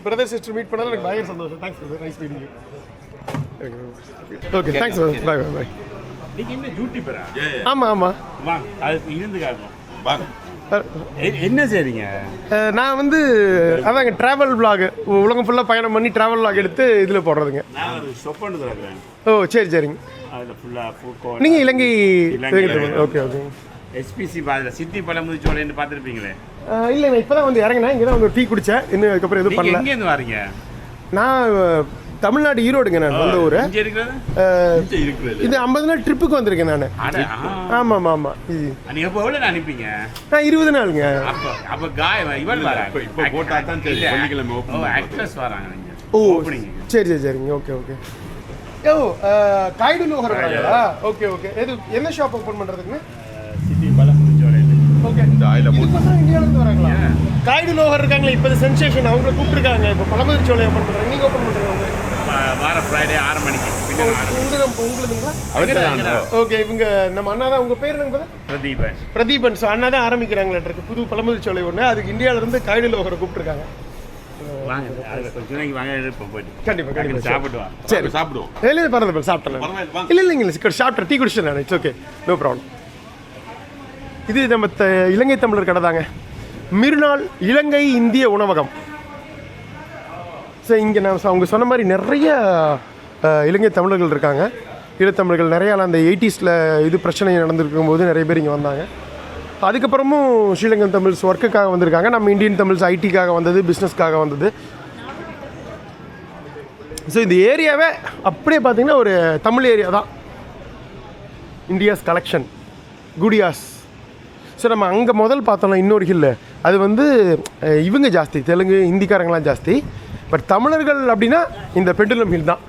பிரதர் சிஸ்டர் மீட் பண்ணாலும் எனக்கு பயங்கர சந்தோஷம். Thanks brother, nice meeting you. Okay thanks brother, bye bye. நீங்கள் என்ன யூடியூபரா? ஆமாம் வாங்க, அது இருந்து காரணம் என்ன செய்றீங்க? நான் வந்து அதாங்க ட்ராவல் விளாக், உலகம் ஃபுல்லாக பயணம் பண்ணி ட்ராவல் விளாக் எடுத்து இதில் போடுறதுங்க. நான் ஒரு சொப்பன்னு தரேன். ஓ சரிங்க. அதில் ஃபுல்லாக ஃபுட். நீங்கள் இலங்கை? ஓகே எஸ்பிசி பாதில் சித்தி பழமுதிச்சோலைன்னு பார்த்துருப்பீங்களே. இல்லைண்ணா, இப்போ தான் வந்து இறங்கினேன். இங்கே தான் வந்து டீ குடித்தேன், இன்னும் அதுக்கப்புறம் எதுவும் பண்ணல. எங்கேருந்து வரீங்க? நான் தமிழ்நாடு ஈரோடுங்க. நான் சொந்த ஊர். இது 50 நாள் ட்ரிப்புக்கு வந்திருக்கேன் நான். ஆமாம் நீங்கள் எப்போ எவ்வளோ அனுப்பிங்க? நான் 20 நாளுங்க. அப்போ இவன் வராங்க, இப்போ போட்டால் தான் சரி, வெள்ளிக்கிழமை ஓப்பன் ஆக்ட்ரஸ் வராங்க. ஓ சரிங்க. ஓகே ஓ காய்டு லோகர் வராங்களா? ஓகே எது என்ன ஷாப் ஓப்பன் பண்ணுறதுக்குங்க? சித்தி பழமுதிச்சோலை. ஓகே, இந்த ஆயில போட்டு இந்தியாவிலேருந்து வராங்களா? காய்டு லோகர் இருக்காங்களே, இப்போ சென்சேஷன், அவங்கள கூப்பிட்டுருக்காங்க. இப்போ பழமுதிச்சோலை ஓப்பன் பண்ணுறாங்க. நீங்கள் ஓப்பன் பண்ணுறீங்க வார ஃப்ரைடே 6 மணிக்கு. உங்களுதுங்களா? ஓகே, இவங்க நம்ம அண்ணா தான். உங்கள் பேர் என்னங்க? பிரதீபன். ஸோ அண்ணா தான் ஆரம்பிக்கிறாங்களே புது பழமுதிச்சோலை ஒன்று. அதுக்கு இந்தியாவிலேருந்து காய்டு லோகரை கூப்பிட்டுருக்காங்க. கண்டிப்பாக சாப்பிடுவாங்க. சரி சாப்பிடுவோம். இல்லை பரவாயில்ல, சாப்பிட்டேன். இல்லைங்க சாப்பிட்டேன், டீ குடிச்சிட்டேன் நான். It's okay, no problem. இது நம்ம இலங்கை தமிழர் கடை தாங்க. மிருநாள் இலங்கை இந்திய உணவகம். ஸோ இங்கே நான் அவங்க சொன்ன மாதிரி நிறைய இலங்கை தமிழர்கள் இருக்காங்க. ஈழத்தமிழர்கள் நிறையா அந்த 80s இது பிரச்சனை நடந்துருக்கும் போது நிறைய பேர் இங்கே வந்தாங்க. அதுக்கப்புறமும் ஸ்ரீலங்கன் தமிழ்ஸ் ஒர்க்குக்காக வந்திருக்காங்க. நம்ம இந்தியன் தமிழ்ஸ் ஐடிக்காக வந்தது, பிஸ்னஸ்க்காக வந்தது. ஸோ இந்த ஏரியாவே அப்படியே பார்த்திங்கன்னா ஒரு தமிழ் ஏரியா தான். இந்தியாஸ் கலெக்ஷன், குடியாஸ். ஸோ நம்ம அங்கே முதல் பார்த்தோம்னா இன்னொரு ஹில்லு, அது வந்து இவங்க ஜாஸ்தி, தெலுங்கு ஹிந்திக்காரங்களாம் ஜாஸ்தி. பட் தமிழர்கள் அப்படின்னா இந்த பெண்டுலம் ஹில் தான்.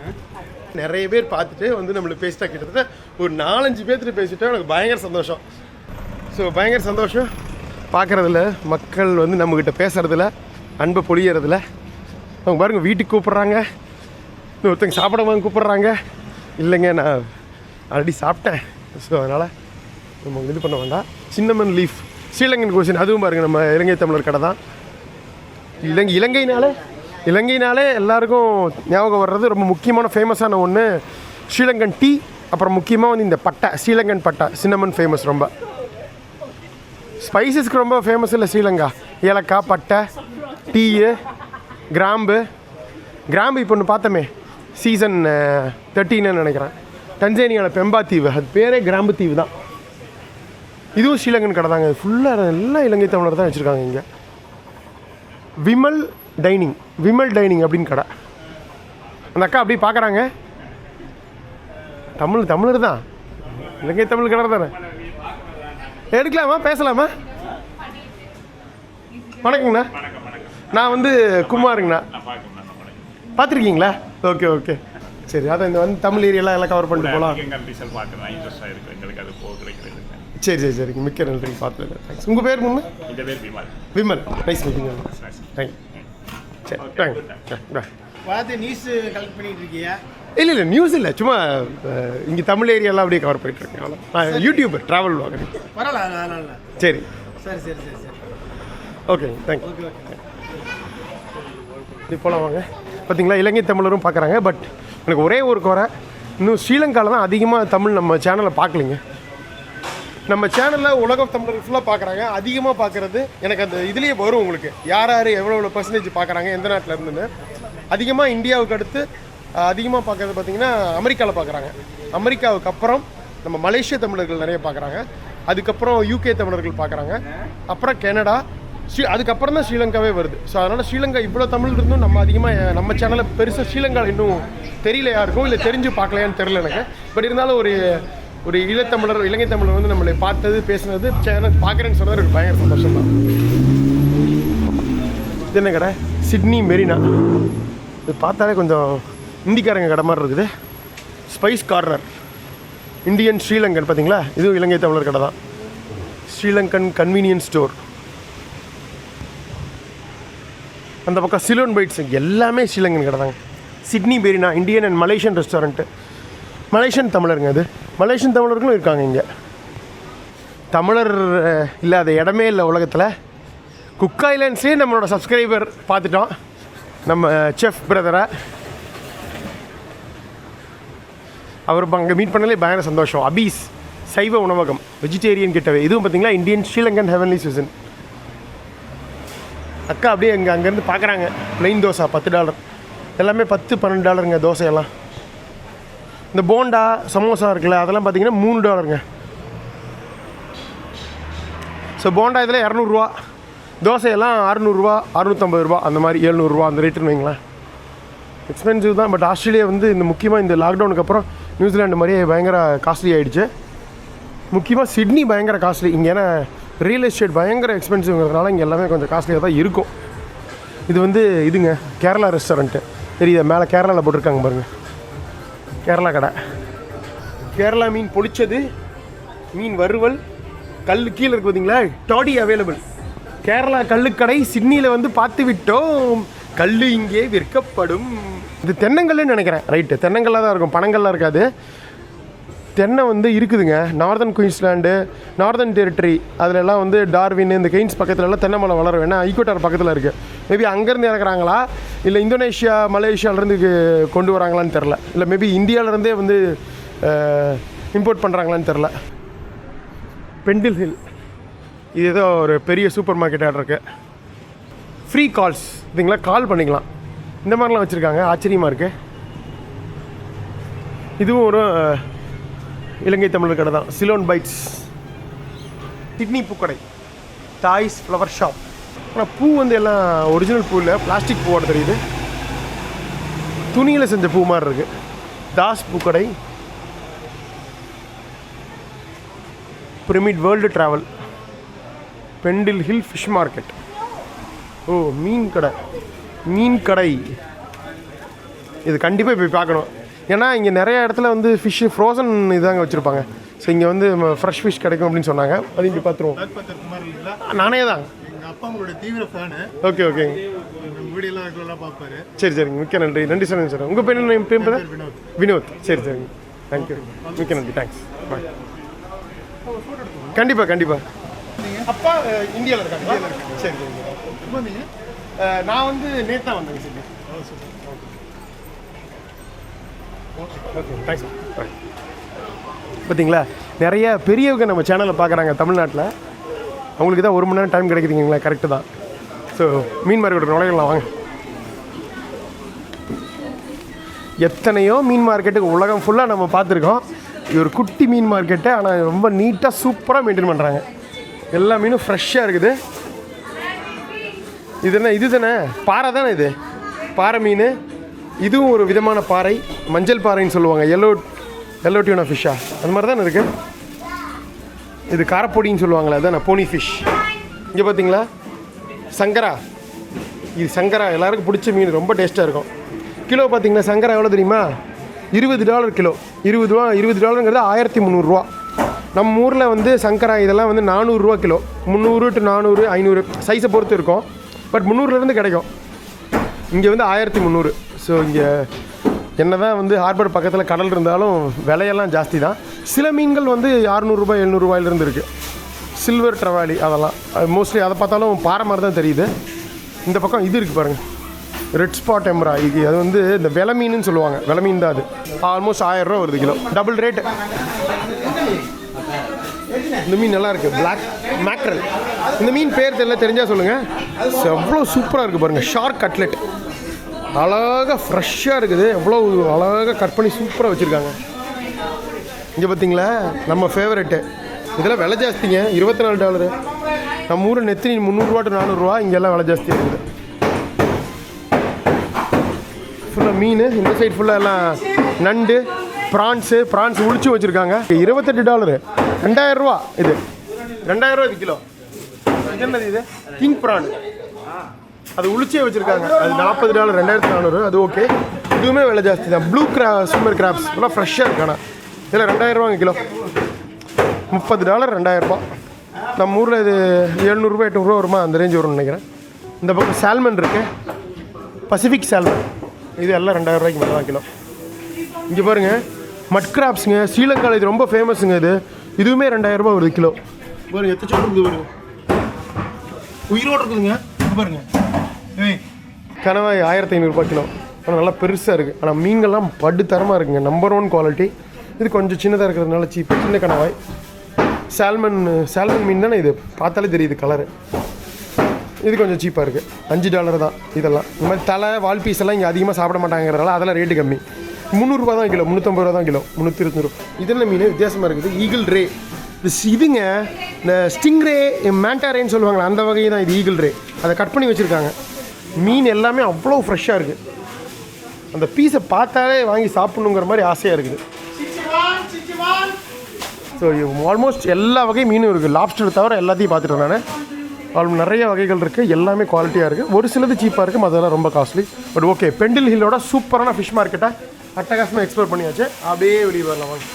நிறைய பேர் பார்த்துட்டு வந்து நம்மளுக்கு பேசிட்டா, கிட்டத்தட்ட ஒரு 4-5 பேர்த்துட்டு பேசிட்டா எனக்கு பயங்கர சந்தோஷம். ஸோ பயங்கர சந்தோஷம் பார்க்குறதில்ல, மக்கள் வந்து நம்மக்கிட்ட பேசுகிறதில்ல, அன்பை பொழியறதில்ல. அவங்க பாருங்கள், வீட்டுக்கு கூப்பிட்றாங்க, ஒருத்தங்க சாப்பிட வாங்க கூப்பிட்றாங்க. இல்லைங்க நான் ஆல்ரெடி சாப்பிட்டேன். ஸோ அதனால் நம்ம இது பண்ண வேண்டாம். சின்னமன் லீஃப் ஸ்ரீலங்கன் குசின், அதுவும் பாருங்கள் நம்ம இலங்கை தமிழர் கடை தான். இலங்கைனாலே எல்லாருக்கும் ஞாபகம் வர்றது ரொம்ப முக்கியமான ஃபேமஸான ஒன்று ஸ்ரீலங்கன் டீ. அப்புறம் முக்கியமாக வந்து இந்த பட்டை, ஸ்ரீலங்கன் பட்டை, சின்னமன் ஃபேமஸ். ரொம்ப ஸ்பைசஸ்க்கு ரொம்ப ஃபேமஸ் இல்லை ஸ்ரீலங்கா. ஏலக்காய், பட்டை, டீ, கிராம்பு இப்போ ஒன்று பார்த்தோமே சீசன் 13 நினைக்கிறேன், டன்சேனியாவில் பெம்பா தீவு, அது பேரே கிராம்பு தீவு தான். இதுவும் ஸ்ரீலங்கன் கடை தாங்க. ஃபுல்லாக எல்லாம் இலங்கை தமிழர் தான் வச்சுருக்காங்க இங்கே. விமல் டைனிங் அப்படின்னு கடை. அந்த அக்கா அப்படி பார்க்குறாங்க. தமிழர் தான், இலங்கை தமிழ் கடை தானே. எடுக்கலாமா, பேசலாமா? வணக்கங்கண்ணா, நான் வந்து குமாருங்கண்ணா. பார்த்துருக்கீங்களா? ஓகே சரி. அதான் இந்த வந்து தமிழ் ஏரியாலாம் எல்லாம் கவர் பண்ணிட்டு போகலாம். சரிங்க, மிக்க நன்றி. பார்த்துருக்கேன், தேங்க்ஸ். உங்கள் பேர் முன்னு? விமல். Nice meeting. தேங்க்யூ. சரி, தேங்க்யூ. பார்த்து நியூஸ் கலெக்ட் பண்ணிட்டு இருக்கியா? இல்லை நியூஸ் இல்லை, சும்மா இங்கே தமிழ் ஏரியாலாம் அப்படியே கவர் பண்ணிட்டுருக்கேன். அவ்வளோ. நான் யூடியூபர், ட்ராவல் வாங்க. பரவாயில்ல. சரி. Okay, thank you. இது போல வாங்க. பார்த்தீங்களா, இலங்கை தமிழரும் பார்க்குறாங்க. பட் எனக்கு ஒரே ஒரு குறை, இன்னும் ஸ்ரீலங்காவில் தான் அதிகமாக தமிழ் நம்ம சேனலில் பார்க்கலிங்க. நம்ம சேனலில் உலக தமிழர்கள் ஃபுல்லாக பார்க்குறாங்க. அதிகமாக பார்க்குறது எனக்கு அந்த இதுலேயே வரும் உங்களுக்கு, யார் எவ்வளோ பர்சன்டேஜ் பார்க்குறாங்க, எந்த நாட்டில் இருந்துன்னு. அதிகமாக இந்தியாவுக்கு அடுத்து அதிகமாக பார்க்குறது பார்த்திங்கன்னா அமெரிக்காவில் பார்க்குறாங்க. அமெரிக்காவுக்கு அப்புறம் நம்ம மலேசிய தமிழர்கள் நிறைய பார்க்குறாங்க. அதுக்கப்புறம் யூகே தமிழர்கள் பார்க்குறாங்க. அப்புறம் கனடா, அதுக்கப்புறம் தான் ஸ்ரீலங்காவே வருது. ஸோ அதனால் ஸ்ரீலங்கா இவ்வளோ தமிழ் இருந்தும் நம்ம அதிகமாக நம்ம சேனலில் பெருசாக ஸ்ரீலங்காவில் இன்னும் தெரியல யாருக்கும், இல்லை தெரிஞ்சு பார்க்கலையான்னு தெரில எனக்கு. பட் இருந்தாலும் ஒரு இலங்கை தமிழர் வந்து நம்மளை பார்த்தது, பேசுனது, சேனல் பார்க்குறேன்னு சொன்னது எனக்கு பயங்கர சந்தோஷம் தான். இது என்ன கடை? சிட்னி மெரினா. இது பார்த்தாலே கொஞ்சம் இந்திக்காரங்க கடை மாதிரி இருக்குது. Spice corner. இந்தியன் ஸ்ரீலங்கன் பார்த்தீங்களா, இதுவும் இலங்கை தமிழர் கடை தான். Sri Lankan convenience store. அந்த பக்கம் சிலோன் பைட்ஸ் எல்லாமே ஸ்ரீலங்கன் கடை தாங்க. சிட்னி பெரினா Indian and Malaysian restaurant. Malaysian தமிழருங்க. அது மலேசியன் தமிழர்களும் இருக்காங்க இங்கே. தமிழர் இல்லாத இடமே இல்லை உலகத்தில். குக் ஐலாண்ட்ஸ்லேயே நம்மளோட சப்ஸ்கிரைபர் பார்த்துட்டோம், நம்ம செஃப் பிரதரை. அவர் அங்கே மீட் பண்ணலே பயங்கர சந்தோஷம். அபீஸ் சைவ உணவகம், வெஜிடேரியன் கிட்டவே. இதுவும் பார்த்தீங்களா இந்தியன் ஸ்ரீலங்கன் ஹெவன்லி சீசன். அக்கா அப்படியே அங்கேருந்து பார்க்குறாங்க. ப்ளைன் தோசை $10, எல்லாமே $10-12 தோசையெல்லாம். இந்த போண்டா சமோசா இருக்குல்ல, அதெல்லாம் பார்த்தீங்கன்னா $3. ஸோ போண்டா இதில் $200, தோசையெல்லாம் $600, $650, அந்த மாதிரி $700 அந்த ரேட்டுன்னு வைங்களேன். எக்ஸ்பென்சிவ் தான். பட் ஆஸ்திரேலியா வந்து இந்த முக்கியமாக இந்த லாக்டவுனுக்கு அப்புறம் நியூசிலாண்டு மாதிரியே பயங்கர காஸ்ட்லி ஆகிடுச்சு. முக்கியமாக சிட்னி பயங்கர காஸ்ட்லி இங்கே. ஏன்னா ரியல் எஸ்டேட் பயங்கர எக்ஸ்பென்சிவ்ங்கிறதுனால இங்கே எல்லாமே கொஞ்சம் காஸ்ட்லியாக தான் இருக்கும். இது வந்து இதுங்க கேரளா ரெஸ்டாரண்ட்டு. தெரியுதா, மேலே கேரளாவில் போட்டிருக்காங்க பாருங்கள், கேரளா கடை. கேரளா மீன் பொளிச்சது, மீன் வறுவல், கல் கீழே இருக்குது பார்த்தீங்களா, டாடி அவைலபிள். கேரளா கல்லுக்கடை சிட்னியில் வந்து பார்த்து விட்டோம். கல் இங்கே விற்கப்படும். இது தென்னங்கல்லுன்னு நினைக்கிறேன். ரைட்டு, தென்னங்கல்லாக தான் இருக்கும், பனங்கல்லாம் இருக்காது. தென்னை வந்து இருக்குதுங்க. நார்தன் குயின்ஸ்லாண்டு, நார்தன் டெரிட்டரி, அதிலெல்லாம் வந்து டார்வின், இந்த கெய்ன்ஸ் பக்கத்துலலாம் தென்னை மரம் வளரும். ஏன்னா ஈக்குவட்டார் பக்கத்தில் இருக்குது. மேபி அங்கேருந்து இறக்குறாங்களா, இல்லை இந்தோனேஷியா மலேசியாவிலேருந்து கொண்டு வராங்களான்னு தெரில. இல்லை மேபி இந்தியாவிலேருந்தே வந்து இம்போர்ட் பண்ணுறாங்களான்னு தெரில. பெண்டில் ஹில், இது ஏதோ ஒரு பெரிய சூப்பர் மார்க்கெட்டாக இருக்குது. ஃப்ரீ கால்ஸ், இதுங்களா கால் பண்ணிக்கலாம். இந்த மாதிரிலாம் வச்சுருக்காங்க, ஆச்சரியமாக இருக்குது. இதுவும் ஒரு இலங்கை தமிழர் கடை தான். சிலோன் பைட்ஸ், கிட்னி பூக்கடை, டாய்ஸ் ஃப்ளவர் ஷாப். ஆனால் பூ வந்து எல்லாம் ஒரிஜினல் பூ இல்லை, பிளாஸ்டிக் பூவோட தெரியுது. துணியில் செஞ்ச பூ மாதிரி இருக்குது. தாஸ் பூக்கடை, pyramid world travel, Pendle Hill fish market. Oh மீன் கடை, மீன் கடை. இது கண்டிப்பாக போய் பார்க்கணும். ஏன்னா இங்கே நிறைய இடத்துல வந்து ஃபிஷ்ஷு ஃப்ரோசன் இதாங்க வச்சுருப்பாங்க. ஸோ இங்கே வந்து ஃப்ரெஷ் ஃபிஷ் கிடைக்கும் அப்படின்னு சொன்னாங்க. அது இங்கே பார்த்துருவோம். நானே தான். எங்கள் அப்பா உங்களோட தீவிர ஃபேனு. ஓகே ஓகேங்க. வீடியோலாம் ரெகுலராக பார்ப்பாரு. சரி சரிங்க, மிக்க நன்றி. நன்றி சொல்லுங்கள் சார். உங்கள் பேர் என்ன? பேர் வினோத். வினோத், சரி சரிங்க, தேங்க்யூ, மிக்க நன்றி, தேங்க்ஸ், பாய். கண்டிப்பாக கண்டிப்பாக. அப்பா இந்தியாவில் இருக்காங்க. சரி சரிங்க. நான் வந்து நேற்று தான் வந்தேங்க. சரி ஓகே, தேங்க்ஸ், பாய். பார்த்தீங்களா, நிறைய பெரியவங்க நம்ம சேனலில் பார்க்குறாங்க தமிழ்நாட்டில். அவங்களுக்கு தான் 1 மணி நேரம் டைம் கிடைக்குதுங்களா, கரெக்டு தான். ஸோ மீன் மார்க்கெட் நுழையலாம் வாங்க. எத்தனையோ மீன் மார்க்கெட்டுக்கு உலகம் ஃபுல்லாக நம்ம பார்த்துருக்கோம். இது ஒரு குட்டி மீன் மார்க்கெட்டு, ஆனால் ரொம்ப நீட்டாக சூப்பராக மெயின்டைன் பண்ணுறாங்க. எல்லா மீனும் ஃப்ரெஷ்ஷாக இருக்குது. இது என்ன, இது தானே பாறை தானே, இது பாறை மீன். இதுவும் ஒரு விதமான பாறை, மஞ்சள் பாறைன்னு சொல்லுவாங்க. எல்லோ டியூனா ஃபிஷ்ஷா, அந்த மாதிரி தானே இருக்குது. இது காரப்பொடின்னு சொல்லுவாங்களே, அதான் போனி ஃபிஷ். இங்கே பார்த்தீங்களா சங்கரா, இது சங்கரா எல்லாருக்கும் பிடிச்ச மீன், ரொம்ப டேஸ்ட்டாக இருக்கும். கிலோ பார்த்தீங்கன்னா சங்கரா எவ்வளோ தெரியுமா? $20 கிலோ. $20ங்கிறது 1300 நம்ம ஊரில் வந்து சங்கரா இதெல்லாம் வந்து $400 கிலோ. 300 to 400, 500 சைஸை பொறுத்து இருக்கும். பட் 300லேருந்து கிடைக்கும். இங்கே வந்து 1300. ஸோ இங்கே என்ன தான் வந்து ஹார்பர் பக்கத்தில் கடல் இருந்தாலும் விலையெல்லாம் ஜாஸ்தி தான். சில மீன்கள் வந்து $600, $700 இருக்குது. சில்வர் ட்ரவாலி அதெல்லாம் மோஸ்ட்லி அதை பார்த்தாலும் பாறை மாதிரி தான் தெரியுது. இந்த பக்கம் இது இருக்குது பாருங்கள், ரெட் ஸ்பாட் எம்ரா. இது அது வந்து இந்த விலை மீனுன்னு சொல்லுவாங்க. விலை மீன் தான் அது. ஆல்மோஸ்ட் $1000 வருது கிலோ, டபுள் ரேட்டு. இந்த மீன் நல்லா இருக்குது, பிளாக் மேக்ரல். இந்த மீன் பேர் தெரியல, தெரிஞ்சால் சொல்லுங்கள். எவ்வளோ சூப்பராக இருக்குது பாருங்கள். ஷார்க் கட்லெட் அழகாக ஃப்ரெஷ்ஷாக இருக்குது. எவ்வளோ அழகாக கட் பண்ணி சூப்பராக வச்சுருக்காங்க. இங்கே பார்த்தீங்களா நம்ம ஃபேவரெட்டு. இதெல்லாம் விலை ஜாஸ்திங்க, $24. நம்ம ஊர் நெத்தினி $300 to 400. இங்கெல்லாம் விலை ஜாஸ்தியாக இருக்குது. ஃபுல்லாக மீன். இந்த சைடு ஃபுல்லாக எல்லாம் நண்டு, ப்ரான்ஸ் உளிச்சு வச்சுருக்காங்க. $28, $2000. இது $2000 கிலோ. இது என்னது? இது கிங் ப்ரான், அது உளிச்சே வச்சுருக்காங்க. அது $40, $2400. அது ஓகே. இதுவுமே விலை ஜாஸ்தி தான். ப்ளூ ஸ்விம்மர் கிராப்ஸ் எல்லாம் ஃப்ரெஷ்ஷாக இருக்கு. ஆனால் இல்லை $2000 கிலோ. $30 $2000. நம்ம ஊரில் இது 700 800 வருமா, அந்த ரேஞ்ச் வரும்னு நினைக்கிறேன். இந்த பக்கம் சால்மன் இருக்குது, பசிபிக் சால்மன். இது எல்லாம் $2000 மேலே தான் கிலோ. இங்கே பாருங்கள் மட் கிராப்ஸுங்க, ஸ்ரீலங்காவில் இது ரொம்ப ஃபேமஸுங்க. இதுவுமே $2000 வருது கிலோ. பாருங்க எத்தனை சொல்லுது பாருங்க, உயிரோடு இருக்குதுங்க. பாருங்க கணவாய் $1500 கிலோ. ஆனால் நல்லா பெருசாக இருக்குது. ஆனால் மீன்கள்லாம் படு தரமாக இருக்குங்க, நம்பர் 1 குவாலிட்டி. இது கொஞ்சம் சின்னதாக இருக்கிறதுனால சீப்பு, சின்ன கணவாய். சால்மன் மீன் தானே இது, பார்த்தாலே தெரியுது கலரு. இது கொஞ்சம் சீப்பாக இருக்குது, $5 தான் இதெல்லாம். இந்த மாதிரி தலை வால் பீஸ் எல்லாம் இங்கே அதிகமாக சாப்பிட மாட்டாங்கிறதுனால அதெல்லாம் ரேட்டு கம்மி. $300 தான் கிலோ, $350 தான் கிலோ, $320. இதெல்லாம் மீன் வித்தியாசமாக இருக்குது. ஈகிள் ரே இதுங்க, இந்த ஸ்டிங்ரே மேண்டாரேன்னு சொல்லுவாங்களே அந்த வகை தான் இது. ஈகிள் ரே அதை கட் பண்ணி வச்சுருக்காங்க. மீன் எல்லாமே அவ்வளோ ஃப்ரெஷ்ஷாக இருக்குது. அந்த பீஸை பார்த்தாலே வாங்கி சாப்பிட்ணுங்கிற மாதிரி ஆசையாக இருக்குது. ஸோ ஆல்மோஸ்ட் எல்லா வகை மீனும் இருக்குது. லாப்ஸ்டர் தவிர எல்லாத்தையும் பார்த்துட்டேன் நான். நிறைய வகைகள் இருக்குது, எல்லாமே குவாலிட்டியாக இருக்குது. ஒரு சிலது சீப்பாக இருக்குது, அதெல்லாம் ரொம்ப காஸ்ட்லி. பட் ஓகே, பெண்டில் ஹில்லோட சூப்பரான ஃபிஷ் மார்க்கெட்டை அட்டகாசமாக எக்ஸ்ப்ளோர் பண்ணியாச்சு. அப்படியே வெளியே வரலாம் வாங்க.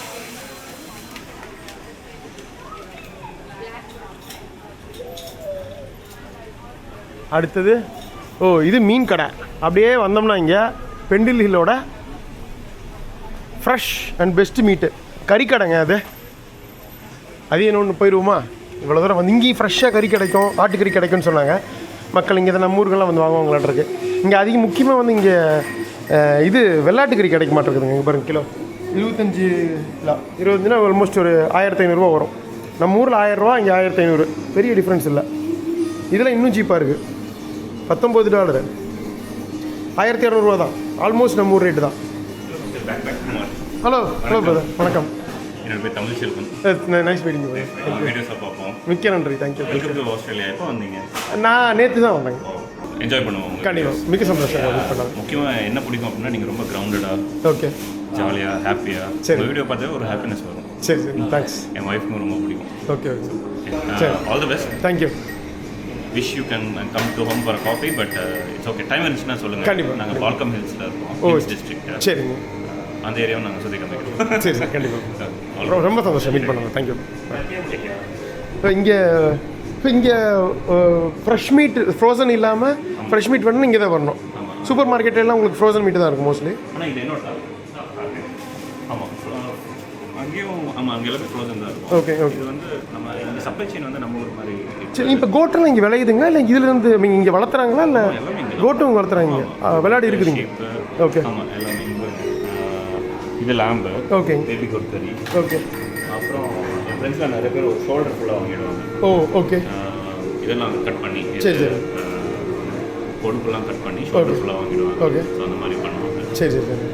அடுத்தது இது மீன் கடை. அப்படியே வந்தோம்னா இங்கே பெண்டில் ஹில்லோட ஃப்ரெஷ் அண்ட் பெஸ்ட்டு மீட்டு கறிக்கடைங்க. அது என்னொன்று போயிடுவோமா? இவ்வளோ தூரம் வந்து இங்கேயும் ஃப்ரெஷ்ஷாக கறி கிடைக்கும், ஆட்டுக்கறி கிடைக்கும்னு சொன்னாங்க. மக்கள் இங்கே தான் நம்ம ஊருக்கெல்லாம் வந்து வாங்குவாங்களான்ருக்கு. இங்கே அதிகம் முக்கியமாக வந்து இங்கே இது வெள்ளாட்டுக்கறி கிடைக்க மாட்டேங்குதுங்க. இங்கே பாருங்கள் கிலோ 25 ஆல்மோஸ்ட் ஒரு $1500 வரும். நம்ம ஊரில் $1000, இங்கே 1500. பெரிய டிஃப்ரென்ஸ் இல்லை. இதில் இன்னும் சீப்பாக இருக்குது, $19 $1200 தான். ஆல்மோஸ்ட் நம்ம ஊர் ரேட்டு தான். ஹலோ பிரதர், வணக்கம். என்னோட பேர் Tamil Selvan. Nice meeting you. வீடியோஸை பார்ப்போம். மிக்க நன்றி, தேங்க்யூ. Welcome to Australia. எப்போ வந்தீங்க? நான் நேற்று தான் வந்தேங்க. என்ஜாய் பண்ணுவோம். கண்டிப்பாக, மிக்க சந்தோஷம். முக்கியமாக என்ன பிடிக்கும் அப்படின்னா நீங்கள் ரொம்ப கிரவுண்டடாக, ஓகே, ஜாலியாக, ஹாப்பியாக. சரி, வீடியோ பார்த்தா ஒரு ஹாப்பினஸ் வரும். சரி சரி, தேங்க்ஸ். என் ஒய்ஃப்க்கும் ரொம்ப பிடிக்கும். ஓகே ஓகே, சரி, all the best. Thank you. Wish you can come to home for coffee. But it's okay, time இருந்துச்சுன்னா சொல்லுங்கள். கண்டிப்பாக. நாங்கள் பால்கம் ஹில்ஸில் இருக்கோம், ஹில்ஸ் டிஸ்ட்ரிக்ட். சரிங்க, அந்த ஏரியாவும் நாங்கள் சுற்றி காமிக்கிறோம். சரி சார், கண்டிப்பாக. ரொம்ப சந்தோஷம் மீட் பண்ணுங்கள். தேங்க்யூ. இங்கே ஃப்ரெஷ் மீட் ஃப்ரோசன் இல்லாமல் ஃப்ரெஷ் மீட் வேணும்னு இங்கே தான் வரணும். சூப்பர் மார்க்கெட்லாம் உங்களுக்கு ஃப்ரோசன் மீட்டு தான் இருக்கும் மோஸ்ட்லி. ஆனால் இது என்னோட ஆமாம், அங்கேயும் ஆமாம், அங்கே எல்லாமே ஃப்ரோசன் தான் இருக்கும். Okay okay. இது வந்து நம்ம இந்த சப்ளை செயின் வந்து நம்ம ஒரு மாதிரி. சரி, இப்போ கோட்டெல்லாம் இங்கே விளையுதுங்களா, இல்லை இதுலேருந்து நீங்கள் இங்கே வளர்த்துறாங்களா, இல்லை கோட்டும் விளர்த்துறாங்க இங்கே விளையாடி இருக்குதுங்க? ஓகே, ஆமாம், எல்லாமே. இது லேம்பு, ஓகே, பேபி கோட் கறி, ஓகே. அப்புறம் என் ஃப்ரெண்ட்ஸில் நிறைய பேர் ஒரு ஷோல்டர் ஃபுல்லாக வாங்கிடுவாங்க. ஓகே. இதெல்லாம் கட் பண்ணி, சரி சரி, கொடுப்பெல்லாம் கட் பண்ணி ஷோல்டர் ஃபுல்லாக வாங்கிடுவாங்க. ஓகே, ஸோ அந்த மாதிரி பண்ணுவாங்க. சரி சரி சரி.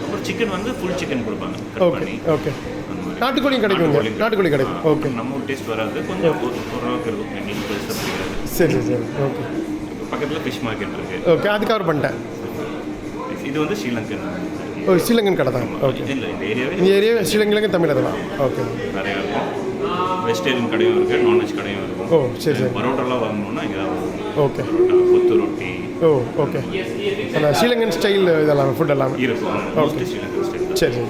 அப்புறம் சிக்கன் வந்து ஃபுல் சிக்கன் கொடுப்பாங்க கட் பண்ணி. ஓகே, நாட்டுக்கோழியும் கிடைக்கும், நாட்டுக்கோழி கிடைக்கும். ஓகே, நம்ம ஒரு டேஸ்ட் வராது, கொஞ்சம் ஓரளவுக்கு இருக்கும். எங்களுக்கு பெருசாக பிடிக்காது. சரி சரி, ஓகே. பக்கத்தில் ஃபிஷ் மார்க்கெட் இருக்குது. ஓகே, அது கவர் பண்ணிட்டேன். இது வந்து ஸ்ரீலங்கன். ஸ்ரீலங்கன் கடை தான். ஓகே, இல்லை, இந்த ஏரியாவே இந்த ஏரியாவே ஸ்ரீலங்கன் தமிழ் அதெல்லாம். ஓகே, நிறையா இருக்கும். வெஜிடேரியன் கடையும் இருக்குது, நான்வெஜ் கடையும் இருக்கும். ஓ சரி சரி. பரோட்டாலாம் வாங்கணும்னா இங்கே தான் வரும். ஓகே, கொத்து ரொட்டி. ஓகே. அந்த ஸ்ரீலங்கன் ஸ்டைல் இதெல்லாம் ஃபுட் எல்லாமே இருக்கும். Mostly Sri Lankan style. சரி சரி.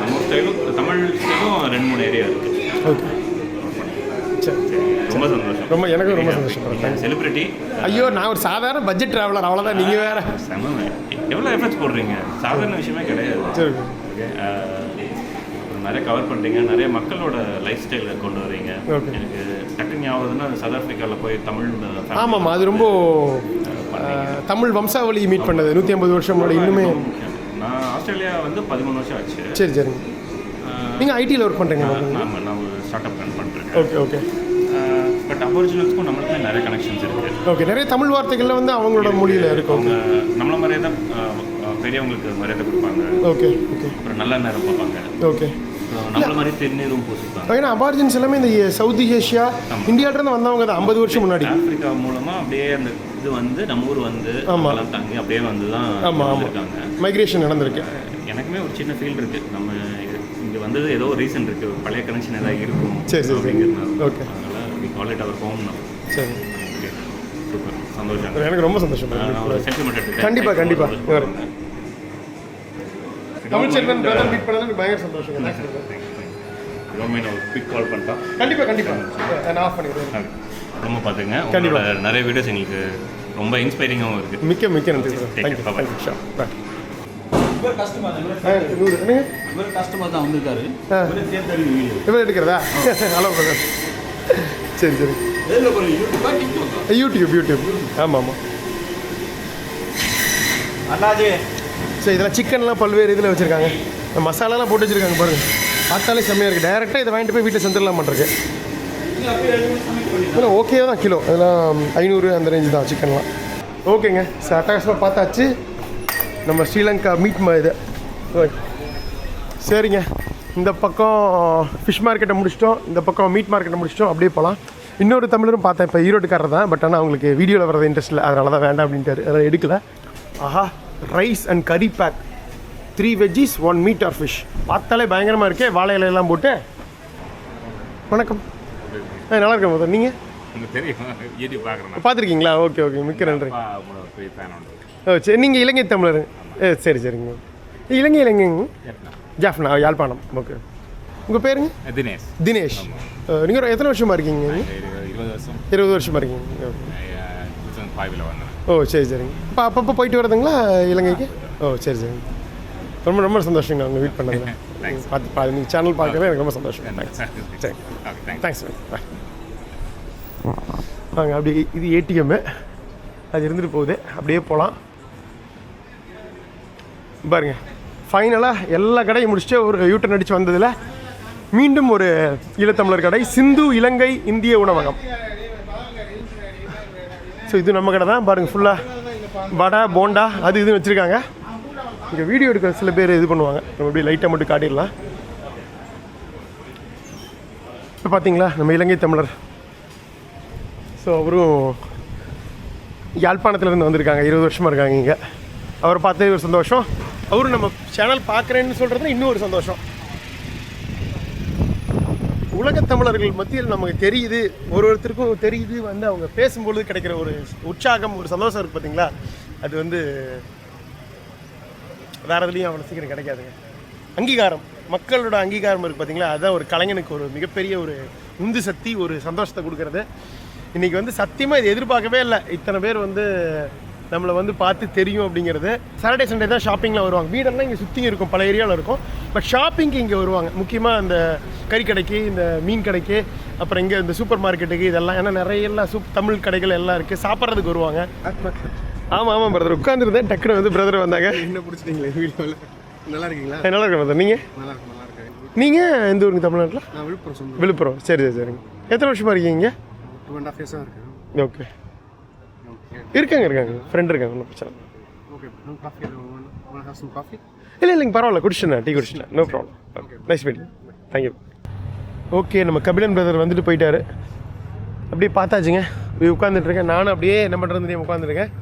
நம்ம ஸ்டைலும் தமிழ் ஸ்டைலும் 2-3 ஏரியா இருக்குது. ஓகே, சரி, ரொம்ப சந்தோஷம். ரொம்ப எனக்கும் ரொம்ப சந்தோஷம். செலிபிரிட்டி. ஐயோ, நான் ஒரு சாதாரண பட்ஜெட் ட்ராவலர், அவ்வளோதான். நீங்கள் வேறு எவ்வளோ எஃபர்ட்ஸ் போடுறீங்க, சாதாரண விஷயமே கிடையாது. சரி, ஓகே. நிறைய கவர் பண்ணுறீங்க, நிறைய மக்களோட லைஃப் ஸ்டைலை கொண்டு வரீங்க. எனக்கு டக்குனு ஞாபகம்னா சவுத் ஆஃப்ரிக்காவில் போய் தமிழ். ஆமாம், அது ரொம்ப தமிழ் வம்சாவளி மீட் பண்ணது 150 வருஷம் முன்னாடி. இன்னுமே நான் ஆஸ்திரேலியா வந்து 13 வருஷம் ஆச்சு. சரி சரிங்க. நீங்கள் ஐடியில் ஒர்க் பண்ணுறீங்க? நான் ஒரு ஸ்டார்ட் அப் ரன் பண்ணுறேன். Okay okay. பட் அபோரிஜினல்ஸ்க்கும் நம்மளுக்கு நிறைய கனெக்ஷன்ஸ் இருக்குது. ஓகே, நிறைய தமிழ் வார்த்தைகள்ல வந்து அவங்களோட மொழியில் இருக்கும். அவங்க நம்மள மாதிரியே தான் பெரியவங்களுக்கு மரியாதை கொடுப்பாங்க. Okay okay. அப்புறம் நல்ல நேரம் பார்ப்பாங்க. ஓகே, நம்மள மாதிரி திருநீரும் பூசிப்பாங்க. ஏன்னா அபார்ஜின்ஸ் எல்லாமே இந்த சவுத் ஏஷியா, இந்தியாவிலேருந்து வந்தவங்க தான் 50 வருஷம் முன்னாடி. ஆப்பிரிக்கா மூலமாக அப்படியே அந்த இது வந்து நம்ம ஊர் வந்து எல்லாம் தங்கி அப்படியே வந்து தான் இருக்காங்க. மைக்ரேஷன் நடந்திருக்கு. எனக்குமே ஒரு சின்ன ஃபீல் இருக்குது, நம்ம இங்கே வந்தது ஏதோ ஒரு ரீசன் இருக்குது, பழைய கனெக்ஷன் ஏதாவது இருக்கும். சரி சரி, அப்படிங்கிறதுனால. ஓகே, அதனால் we call it our home. சரி, சூப்பர், சந்தோஷம். எனக்கு ரொம்ப சந்தோஷம். சென்டிமெண்ட். கண்டிப்பாக கண்டிப்பாக. தமிழ் செல்வன் பிரதர் மீட் பண்ணது எனக்கு பயங்கர சந்தோஷம். Thanks brother. ஒரு குவிக் கால் பண்ணிட்டா கண்டிப்பாக நான் ஆஃப் பண்ணிடுறேன். ரொம்ப பார்த்துங்க. உங்களோட நிறைய வீடியோஸ் எங்களுக்கு ரொம்ப இன்ஸ்பைரிங்காகவும் இருக்குது. மிக்க நன்றி சார். தேங்க்யூ ஷா பாய். இவர் கஸ்டமர் தான் வந்திருக்காரு. இவர் எடுக்கிறதா? Hello brother. சரி யூடியூப் ஆமாம் அண்ணாஜி. சரி, இதெல்லாம் சிக்கன்லாம் பல்வேறு இதில் வச்சுருக்காங்க. மசாலாலாம் போட்டு வச்சுருக்காங்க பாருங்கள். பார்த்தாலே செம்மையாக இருக்குது. டேரெக்டாக இதை வாங்கிட்டு போய் வீட்டில் செஞ்சிடலாம் பண்ணுறேன். இல்லை ஓகே தான் கிலோ. இதெல்லாம் 500 அந்த ரேஞ்சு தான் சிக்கன்லாம். ஓகேங்க சார், அட்டகாசமாக பார்த்தாச்சு. நம்ம ஸ்ரீலங்கா மீட் இது சரிங்க. இந்த பக்கம் ஃபிஷ் மார்க்கெட்டை முடிச்சிட்டோம், இந்த பக்கம் மீட் மார்க்கெட்டை முடிச்சிட்டோம். அப்படியே போகலாம். இன்னொரு தமிழரும் பார்த்தேன், இப்போ ஈரோட்டுக்காரர் தான். பட் ஆனால் அவங்களுக்கு வீடியோவில் வரது இன்ட்ரெஸ்ட் இல்லை, அதனால தான் வேண்டாம் அப்படின்ட்டாரு. அதெல்லாம் எடுக்கலை. ஆஹா, rice and curry pack, 3 veggies 1 meat or fish. பார்த்தாலே பயங்கரமாக இருக்கே. வாழை இலையெல்லாம் போட்டு. வணக்கம். நல்லா இருக்கேன் முதல். நீங்கள் பார்த்துருக்கீங்களா? ஓகே மிக்க நன்றி. ஓ சரி, நீங்கள் இலங்கை தமிழர்? சரிங்க. இலங்கைங்க ஜாஃப்னா, யாழ்ப்பாணம். ஓகே. உங்கள் பேருங்க? தினேஷ். நீங்கள் எத்தனை வருஷமாக இருக்கீங்க? 20 வருஷமாக இருக்கீங்க. ஓ சரிங்க. இப்போ அப்பப்போ போயிட்டு வரதுங்களா இலங்கைக்கு? ஓ சரிங்க. ரொம்ப சந்தோஷங்க உங்கள் வீட் பண்ணதில். பார்த்து நீங்கள் சேனல் பார்க்கவே எனக்கு ரொம்ப சந்தோஷம். சரி தேங்க்ஸ். பாய். வாங்க, அப்படி இது ஏடிஎம்மு, அது இருந்துட்டு போகுது. அப்படியே போகலாம் பாருங்க. ஃபைனலாக எல்லா கடையும் முடிச்சுட்டு ஒரு யூட்டர்ன் அடித்து வந்ததில் மீண்டும் ஒரு ஈழத்தமிழர் கடை, சிந்து இலங்கை இந்திய உணவகம். ஸோ இது நம்ம கடை தான் பாருங்கள். ஃபுல்லாக வடை போண்டா அது இதுன்னு வச்சுருக்காங்க. இங்கே வீடியோ எடுக்கிற சில பேர் இது பண்ணுவாங்க. நம்ம அப்படியே லைட்டாக மட்டும் காட்டிடலாம். இப்போ பார்த்தீங்களா நம்ம இலங்கை தமிழர். ஸோ அவரும் யாழ்ப்பாணத்துலேருந்து வந்திருக்காங்க. 20 வருஷமாக இருக்காங்க இங்கே. அவரை பார்த்தே ஒரு சந்தோஷம். அவரும் நம்ம சேனல் பார்க்குறேன்னு சொல்கிறது இன்னும் ஒரு சந்தோஷம். உலகத் தமிழர்கள் மத்தியில் நமக்கு தெரியுது, ஒருத்தருக்கும் தெரியுது. வந்து அவங்க பேசும்பொழுது கிடைக்கிற ஒரு உற்சாகம், ஒரு சந்தோஷம் இருக்குது பார்த்தீங்களா? அது வந்து வேறு எதுலேயும் அவ்வளோ சீக்கிரம் கிடைக்காதுங்க. அங்கீகாரம், மக்களோட அங்கீகாரம் இருக்குது பார்த்தீங்களா? அதுதான் ஒரு கலைஞனுக்கு ஒரு மிகப்பெரிய ஒரு உந்து சக்தி, ஒரு சந்தோஷத்தை கொடுக்குறது. இன்றைக்கி வந்து சத்தியமாக இது எதிர்பார்க்கவே இல்லை. இத்தனை பேர் வந்து நம்மளை வந்து பார்த்து தெரியும் அப்படிங்கிறது. சாட்டர்டே சண்டே தான் ஷாப்பிங்லாம் வருவாங்க. வீடெல்லாம் இங்கே சுற்றி இருக்கும், பல ஏரியாவில் இருக்கும். பட் ஷாப்பிங்க்கு இங்கே வருவாங்க. முக்கியமாக இந்த கறிக்கடைக்கு, இந்த மீன் கடைக்கு, அப்புறம் இங்கே இந்த சூப்பர் மார்க்கெட்டுக்கு, இதெல்லாம். ஏன்னா நிறைய எல்லாம் தமிழ் கடைகள் எல்லாம் இருக்குது. சாப்பிட்றதுக்கு வருவாங்க. ஆமாம் பிரதர், உட்காந்துருந்தேன். டக்குன்னு வந்து பிரதர் வந்தாங்க. என்ன பிடிச்சிட்டீங்களே வீடியோவில்? நல்லா இருக்கீங்களா? நல்லா இருக்கேன் பிரதர். நீங்கள் நீங்கள் எந்த ஊருங்க தமிழ்நாட்டில்? நான் விழுப்புரம். விழுப்புரம். சரிங்க. எத்தனை வருஷமாக இருக்கீங்க? 2.5 years இருக்கேன். ஓகே. இருக்காங்க ஃப்ரெண்ட் இருக்காங்க. ஒன்றும் பிரச்சனை இல்லைங்க, பரவாயில்ல. குடிச்சிட்டேன், டீ குடிச்சிட்டேன். No problem. Okay, nice meeting. Thank you. Okay, நம்ம கபிலன் பிரதர் வந்துட்டு போயிட்டாரு. அப்படியே பார்த்தாச்சுங்க. உட்காந்துட்ருக்கேன். நானும் அப்படியே என்ன பண்ணுறதுன்னு உட்காந்துருக்கேன்.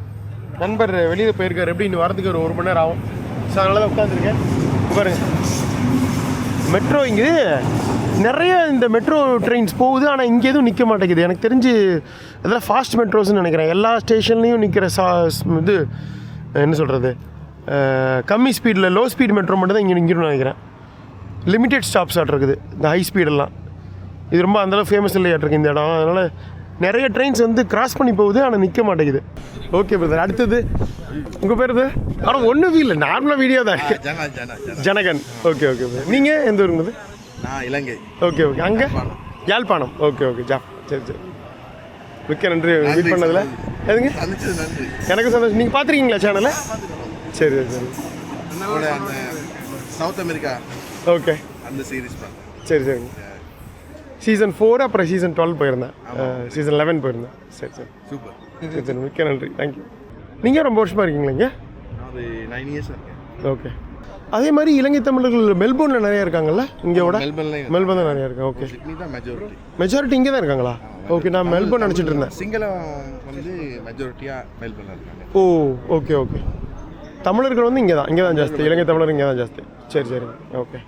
நண்பர் வெளியில் போயிருக்காரு. எப்படி இன்னும் வரதுக்கு ஒரு 1 மணி நேரம் ஆகும். ஸோ அதனால தான் உட்காந்துருக்கேன். பாருங்க, மெட்ரோ இங்கே நிறைய இந்த மெட்ரோ ட்ரெயின்ஸ் போகுது. ஆனால் இங்கே எதுவும் நிற்க மாட்டேங்குது. எனக்கு தெரிஞ்சு இதெல்லாம் ஃபாஸ்ட் மெட்ரோஸ்ன்னு நினைக்கிறேன். எல்லா ஸ்டேஷன்லேயும் நிற்கிற இது என்ன சொல்கிறது, கம்மி ஸ்பீடில் லோ ஸ்பீட் மெட்ரோ மட்டும் தான் இங்கே நிற்கணும்னு நினைக்கிறேன். லிமிட்டெட் ஸ்டாப்ஸ் இருக்குது இந்த ஹை ஸ்பீடெல்லாம். இது ரொம்ப அந்தளவு ஃபேமஸ் இல்லையாட்டிருக்கு இந்த இடம். அதனால் நிறைய ட்ரெயின்ஸ் வந்து கிராஸ் பண்ணி போகுது, ஆனால் நிற்க மாட்டேங்குது. Okay brother. அடுத்தது உங்கள் பேர் இது? ஆனால் ஒன்றும் இல்லை, நார்மலாக வீடியோ தான். ஜனகன். Okay brother. நீங்கள் எந்த ஊருங்க? நான் இலங்கை. ஓகே. அங்கே யாழ்ப்பாணம். ஓகே. சரி. மிக்க நன்றி மீட் பண்ணதில். எதுங்க? நன்றி. எனக்கு சந்தோஷம். நீங்கள் பார்த்துருக்கீங்களா சேனலை? சரி. அந்த சவுத் அமெரிக்கா. ஓகே. அந்த சீரீஸ் சரிங்க. சீசன் 4 அப்புறம் சீசன் 12 போயிருந்தேன். சீசன் 11 போயிருந்தேன். சரி சூப்பர். சரி, மிக்க நன்றி. தேங்க்யூ. நீங்கள் ரொம்ப வருஷமாக இருக்கீங்களா இங்கே? அது 9 years இருக்கேன். ஓகே. அதே மாதிரி இலங்கை தமிழர்கள் மெல்போர்னில் நிறைய இருக்காங்களா? இங்கேயோட மெல்போர்ன் தான் நிறைய இருக்கேன். ஓகே. சிட்னி தான் மெஜாரிட்டி இங்கே தான் இருக்காங்களா? ஓகே, நான் மெல்போர்ன் நினச்சிட்டு இருந்தேன். சிங்களம் வந்து மெஜாரிட்டியாக மெல்போர்னில் இருக்காங்க. ஓ ஓகே. தமிழர்கள் வந்து இங்கே தான் ஜாஸ்தி. இலங்கை தமிழர் இங்கே தான் ஜாஸ்தி. சரி. ஓகே,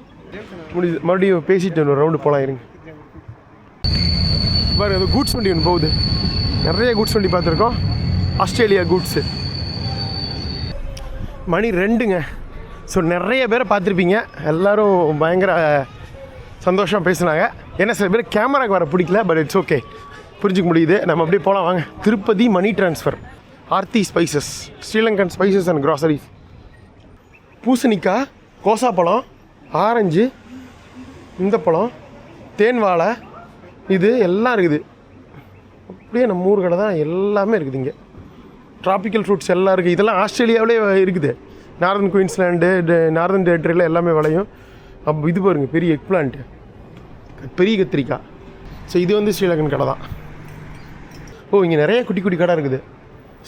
முடியுது. மறுபடியும் பேசிட்டு ஒரு ரவுண்டு போகலாம். இருங்க பாருங்க, அது கூட்ஸ் வண்டி ஒன்று போகுது. நிறைய கூட்ஸ் வண்டி பார்த்துருக்கோம். Australia goods. மணி 2ங்க. ஸோ நிறைய பேரை பார்த்துருப்பீங்க, எல்லோரும் பயங்கர சந்தோஷமாக பேசுனாங்க. ஏன்னா சில பேர் கேமராக்கு வர பிடிக்கல, பட் இட்ஸ் ஓகே, புரிஞ்சிக்க முடியுது. நம்ம அப்படியே போகலாம் வாங்க. Tirupati money transfer, Aarthi spices, Sri Lankan spices and groceries, பூசணிக்காய், கோசாப்பழம், ஆரஞ்சு, இந்த பழம், தேன் வாழை, இது எல்லாம் இருக்குது. அப்படியே நம்ம ஊர் கடை தான், எல்லாமே இருக்குது இங்கே. ட்ராபிக்கல் ஃப்ரூட்ஸ் எல்லாம் இருக்குது. இதெல்லாம் ஆஸ்திரேலியாவிலே இருக்குது. நார்தன் குயின்ஸ்லாண்டு, நார்தன் டெரிட்டரியில் எல்லாமே விளையும். அப்போ இது பாருங்கள், பெரிய எக் பிளான்ட்டு, பெரிய கத்திரிக்காய். ஸோ இது வந்து ஸ்ரீலங்கன் கடை தான். ஓ, இங்கே நிறைய குட்டி குட்டி கடை இருக்குது.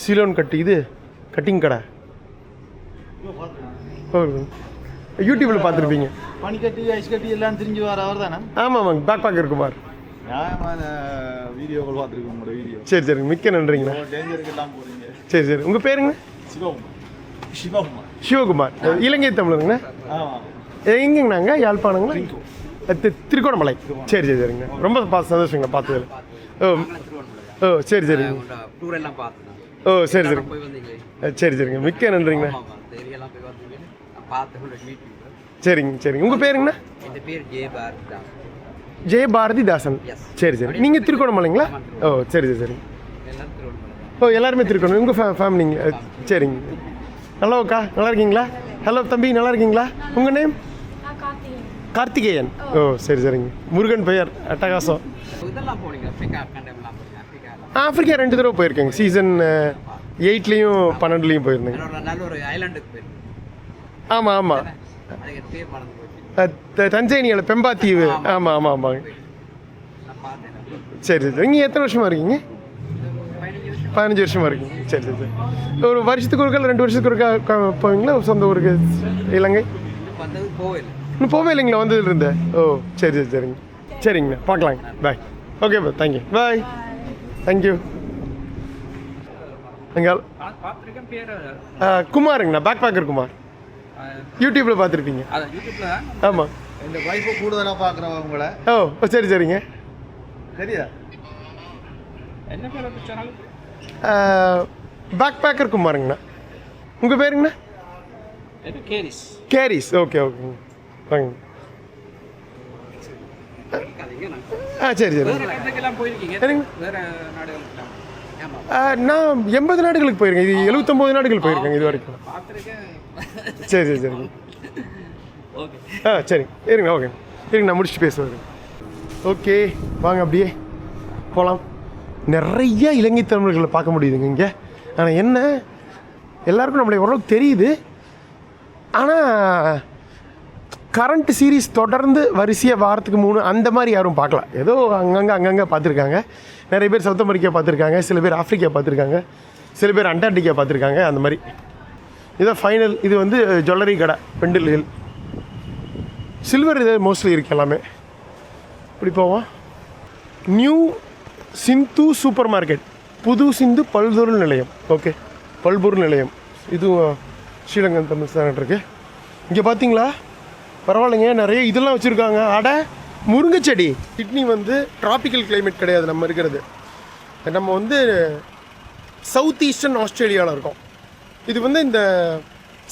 சீலோன் கட்டு, இது கட்டிங் கடை. ஓ, யூடியூப்பில் பார்த்துருப்பீங்க. பனிக்கட்டி ஐஸ் கட்டி எல்லாம் தெரிஞ்சு வர அவர் தானே? ஆமாம் ஆமாங்க, பேக் பேக் இருக்குமார். நியாயமான வீடியோக்கள் பார்த்துருக்கோம் உங்களோட வீடியோ. சரி சரிங்க, மிக்க நன்றிங்கண்ணா. டேஞ்சருக்கு எல்லாம் போகிறீங்க. சரி சரி, உங்கள் பேருங்க? சிவகுமார். சிவகுமார், இலங்கை தமிழருங்கண்ணா. ஆமாம். எங்கேங்கண்ணாங்க? யாழ்ப்பாணங்களா? திருக்கோணமலை. சரி சரி சரிங்க, ரொம்ப சந்தோஷங்க பார்த்ததில். ஓ ஓ சரி சரிங்க. ஓ சரி சரிங்க, சரி சரிங்க, மிக்க நன்றிங்கண்ணா. சரிங்க சரிங்க, உங்கள் பேருங்கண்ணா? ஜெயபாரதிதாசன். சரி சரி, நீங்கள் திருக்கோணமலைங்களா? ஓ சரி சரி சரிங்க. ஓ எல்லாருமே திருக்கோணம், உங்கள் ஃபேமிலிங்க. சரிங்க. ஹலோக்கா, நல்லா இருக்கீங்களா? ஹலோ தம்பி, நல்லா இருக்கீங்களா? உங்கள் நேம்? கார்த்திகேயன். ஓ சரி சரிங்க, முருகன் பெயர், அட்டகாசம். ஆஃப்ரிக்கா 2 தடவை போயிருக்கேங்க. சீசன் 8லேயும் 12லேயும் போயிருந்தேங்க. ஆமாம் ஆமாம், தஞ்சைனியில் பெம்பாத்தீவு. ஆமாம் ஆமாம் ஆமாங்க. சரி சரி, நீங்கள் எத்தனை வருஷமாக இருக்கீங்க? 15 வருஷமாக இருக்கீங்க. சரி சரி சரி. ஒரு வருஷத்துக்கு ஒருக்கா 2 வருஷத்துக்கு ஒருக்கா போவீங்களா சொந்த ஊருக்கு இலங்கை? இன்னும் போவே இல்லைங்களா வந்ததுலேருந்து? ஓ சரி சரி சரிங்க. சரிங்கண்ணா, பார்க்கலாங்க. பாய். ஓகே பா, தேங்க்யூ. பாய். தேங்க்யூ. எங்கள் குமாருங்கண்ணா, பேக் பேக்கர் குமார். யூடியூப்பில் பார்த்துருப்பீங்க. ஆமாம். இந்த வைஃபை கூடுதலாக பார்க்குறவங்க உங்களை. ஓ சரி சரிங்க. சரியா? என்ன பேர் அந்த சேனல்? Back Baker குமாருங்கண்ணா. உங்கள் பேருங்கண்ணா? கேரிஸ். கேரிஸ். ஓகே ஓகேங்க, வாங்க. சரி சரி. நான் 80 நாடுகளுக்கு போயிருக்கேன். இது 79 நாடுகள் போயிருக்கேங்க இது வரைக்கும். சரி சரி சரிங்க. சரி இருங்க. ஓகே இருங்க, நான் முடிச்சுட்டு பேசுவேன். ஓகே வாங்க, அப்படியே போகலாம். நிறைய இலங்கை தமிழர்களை பார்க்க முடியுதுங்க இங்கே. ஆனால் என்ன, எல்லாருக்கும் நம்மளுடைய ஓரளவுக்கு தெரியுது. ஆனால் கரண்ட் சீரீஸ் தொடர்ந்து வரிசையாக வாரத்துக்கு 3 அந்த மாதிரி யாரும் பார்க்கல. ஏதோ அங்கங்கே பார்த்துருக்காங்க. நிறைய பேர் சவுத் அமெரிக்கா பார்த்துருக்காங்க, சில பேர் ஆஃப்ரிக்கா பார்த்துருக்காங்க, சில பேர் அண்டார்டிகா பார்த்துருக்காங்க. அந்த மாதிரி இதுதான் ஃபைனல். இது வந்து ஜுவல்லரி கடை, பெண்டில் ஹில். சில்வர் இது மோஸ்ட்லி இருக்குது எல்லாமே. இப்படி போவோம். நியூ சிந்து சூப்பர் மார்க்கெட், புது சிந்து பல்பொருள் நிலையம். ஓகே, பல்பொருள் நிலையம். இதுவும் ஸ்ரீலங்கன் தமிழ் தான் இருக்குது. இங்கே பார்த்தீங்களா, பரவாயில்லைங்க, நிறைய இதெல்லாம் வச்சுருக்காங்க. அட முருங்கைச்செடி. சிட்னி வந்து ட்ராபிக்கல் கிளைமேட் கிடையாது நம்ம இருக்கிறது. நம்ம வந்து சவுத் ஈஸ்டர்ன் ஆஸ்திரேலியாவில் இருக்கோம். இது வந்து இந்த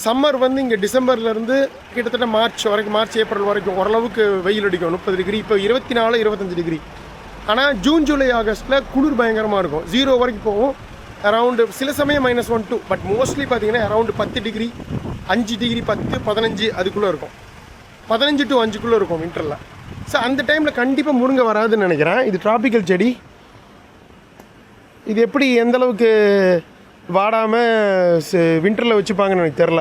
சம்மர் வந்து இங்கே டிசம்பர்லேருந்து கிட்டத்தட்ட மார்ச் வரைக்கும், மார்ச் ஏப்ரல் வரைக்கும் ஓரளவுக்கு வெயில் அடிக்கும், 30 டிகிரி. இப்போ 24 25 டிகிரி. ஆனால் ஜூன் ஜூலை ஆகஸ்ட்டில் குளிர் பயங்கரமாக இருக்கும், 0 வரைக்கும் போகும். அரவுண்டு சில சமயம் -1 2, பட் மோஸ்ட்லி பார்த்தீங்கன்னா அரவுண்டு 10 டிகிரி, 5 டிகிரி, 10 15 அதுக்குள்ளே இருக்கும். 15 to 5 இருக்கும் வின்டரில். ஸோ அந்த டைமில் கண்டிப்பாக முருங்கை வராதுன்னு நினைக்கிறேன். இது டிராபிக்கல் செடி. இது எப்படி எந்தளவுக்கு வாடாமல் வின்டரில் வச்சுப்பாங்கன்னு எனக்கு தெரில.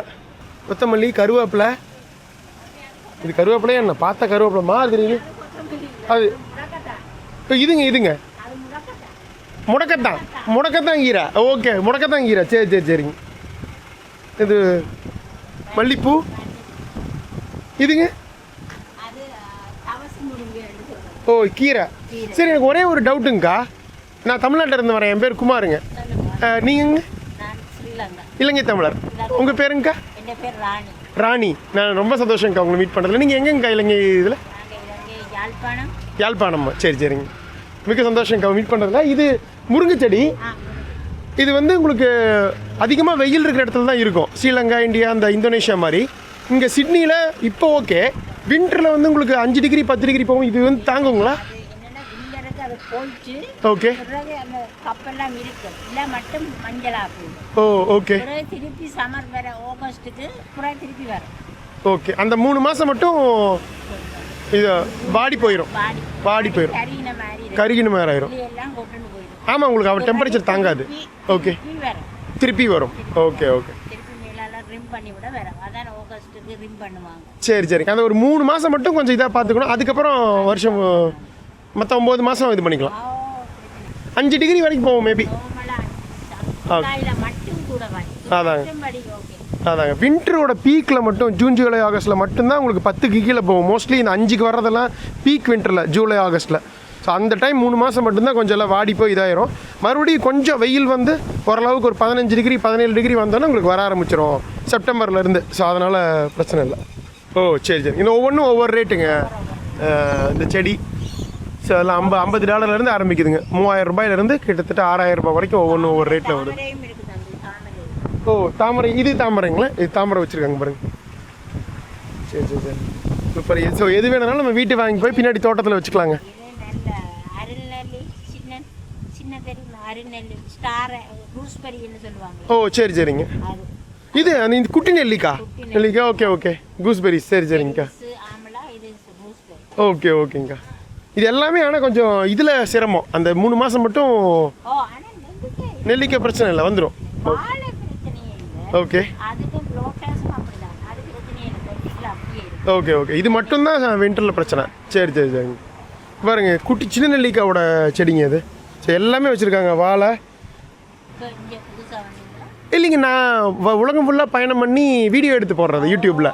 கொத்தமல்லி, கருவேப்பிலை. இது கருவேப்பிலையே என்ன பார்த்த கருவேப்பிலை மாதிரி. அது இதுங்க முடக்கத்தான் கீரை. ஓகே, முடக்கத்தான் கீரை. சரி சரி சரிங்க. இது மல்லிப்பூ. இதுங்க ஓ கீரை. சரி, எனக்கு ஒரே ஒரு டவுட்டுங்கக்கா. நான் தமிழ்நாட்டில் இருந்து வரேன். என் பேர் குமாருங்க. நீங்கங்க? இலங்கை தமிழர். உங்கள் பேருங்கக்கா? ராணி. நான் ரொம்ப சந்தோஷங்கக்கா உங்களை மீட் பண்ணுறதுல. நீங்கள் எங்கேங்கக்கா இலங்கை இதில்? யாழ்ப்பாணம்மா. சரி சரிங்க, மிக சந்தோஷங்கக்கா மீட் பண்ணுறதுல. இது முருங்கை செடி. இது வந்து உங்களுக்கு அதிகமாக வெயில் இருக்கிற இடத்துல தான் இருக்கும். ஸ்ரீலங்கா, இந்தியா, அந்த இந்தோனேஷியா மாதிரி. இங்கே சிட்னியில் இப்போ ஓகே, வின்டரில் வந்து உங்களுக்கு 5 டிகிரி 10 டிகிரி போகும், இது வந்து தாங்குங்களா? ஓகே கப்பெல்லாம் இருக்கு, இல்லை மட்டும் மஞ்சளாகும். ஓ ஓகே. திருப்பி சம்மர் வர ஆகஸ்ட்டுக்கு திருப்பி வரும். ஓகே, அந்த 3 மாதம் மட்டும் இது வாடி போயிடும், வாடி போயிடும், கருகின மாதிரி ஆயிரும். ஆமாம், உங்களுக்கு அவர் டெம்பரேச்சர் தாங்காது. ஓகே, திருப்பி வரும். ஓகே ஓகே, சரி சரி. அந்த ஒரு 3 மாதம் மட்டும் கொஞ்சம் இதாக பார்த்துக்கணும். அதுக்கப்புறம் வருஷம் மற்ற 9 மாதம் இது பண்ணிக்கலாம். 5 டிகிரி வரைக்கும் போவோம் மேபி. அதாங்க, வின்டரோட பீக்கில் மட்டும் ஜூன் ஜூலை ஆகஸ்ட்டில் மட்டும்தான் உங்களுக்கு 10க்கு கீழே போகும். மோஸ்ட்லி இந்த 5க்கு வர்றதெல்லாம் பீக் வின்டரில் ஜூலை ஆகஸ்ட்டில். ஸோ அந்த டைம் 3 மாதம் மட்டும்தான் கொஞ்சம் எல்லாம் வாடி போய் இதாயிரும். மறுபடியும் கொஞ்சம் வெயில் வந்து ஓரளவுக்கு ஒரு 15 டிகிரி 17 டிகிரி வந்தோன்னா உங்களுக்கு வர ஆரம்பிச்சிடும் செப்டம்பர்லேருந்து. ஸோ அதனால் பிரச்சனை இல்லை. ஓ சரி சரி. இந்த ஒவ்வொன்றும் ஒவ்வொரு ரேட்டுங்க. இந்த செடி ஸோ அதெல்லாம் $50 ஆரம்பிக்குதுங்க. 3000 ரூபாயிலேருந்து கிட்டத்தட்ட 6000 ரூபாய் வரைக்கும் ஒவ்வொன்றும் ஒவ்வொரு ரேட்டில் வருது. ஓ தாமரை, இது தாமரைங்களா? இது தாமரை வச்சுருக்காங்க பாருங்க. சரி சரி சரி, சூப்பர். ஸோ எது வேணுனாலும் நம்ம வீட்டு வாங்கி போய் பின்னாடி தோட்டத்தில் வச்சுக்கலாங்க. ஓ சரி சரிங்க. இது அந்த குட்டி நெல்லிக்கா நெல்லிக்கா. Okay okay, gooseberry. சரி சரிங்கக்கா. ஓகே ஓகேங்கக்கா. இது எல்லாமே ஆனால் கொஞ்சம் இதில் சிரமம். அந்த 3 மாதம் மட்டும் நெல்லிக்காய் பிரச்சனை இல்லை, வந்துடும். ஓகே ஓகே ஓகே, இது மட்டும்தான் வின்டரில் பிரச்சனை. சரி சரி சரிங்க. பாருங்க, குட்டி சின்ன நெல்லிக்காயோட செடிங்க இது. சரி, எல்லாமே வச்சுருக்காங்க. வாழை இல்லைங்க, நான் உலகம் ஃபுல்லாக பயணம் பண்ணி வீடியோ எடுத்து போடுறது யூடியூப்பில்.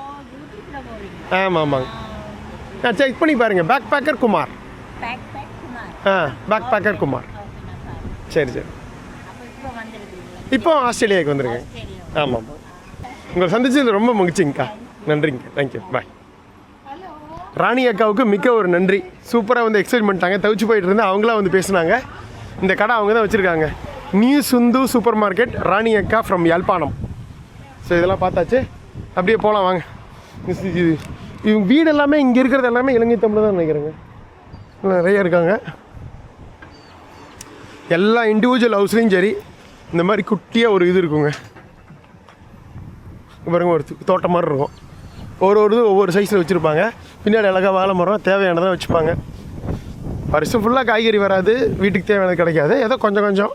ஆமாம் ஆமாங்க, நான் செக் பண்ணி பாருங்கள். Backpacker Kumar. Backpacker Kumar. சரி சரி. இப்போ ஆஸ்திரேலியாவுக்கு வந்துருக்கேன். ஆமாம் ஆமாம். உங்களை சந்திச்சது ரொம்ப மகிழ்ச்சிங்கக்கா. நன்றிங்க, தேங்க்யூ, பாய். ராணி அக்காவுக்கு மிக்க ஒரு நன்றி. சூப்பராக வந்து எக்ஸ்பிளைன் பண்ணிட்டாங்க. தவிச்சு போயிட்டு இருந்தேன், அவங்களாம் வந்து பேசுனாங்க. இந்த கடை அவங்க தான் வச்சுருக்காங்க. நியூ சுந்து சூப்பர் மார்க்கெட், ராணி அக்கா ஃப்ரம் யாழ்ப்பாணம். ஸோ இதெல்லாம் பார்த்தாச்சு, அப்படியே போகலாம் வாங்க. இவங்க வீடு எல்லாமே இங்கே இருக்கிறது எல்லாமே இலங்கை தமிழ் தான் நினைக்கிறேங்க. நிறைய இருக்காங்க. எல்லா இண்டிவிஜுவல் ஹவுஸ்லேயும் சரி இந்த மாதிரி குட்டியாக ஒரு இது இருக்குங்க பாருங்க. ஒரு தோட்டம் மாதிரி இருக்கும். ஒரு இது ஒவ்வொரு சைஸில் வச்சுருப்பாங்க. பின்னாடி அழகாக வாழை மரம் தேவையானதான் வச்சுப்பாங்க. வருஷம் ஃபுல்லாக காய்கறி வராது, வீட்டுக்கு தேவையானது கிடைக்காது. ஏதோ கொஞ்சம் கொஞ்சம்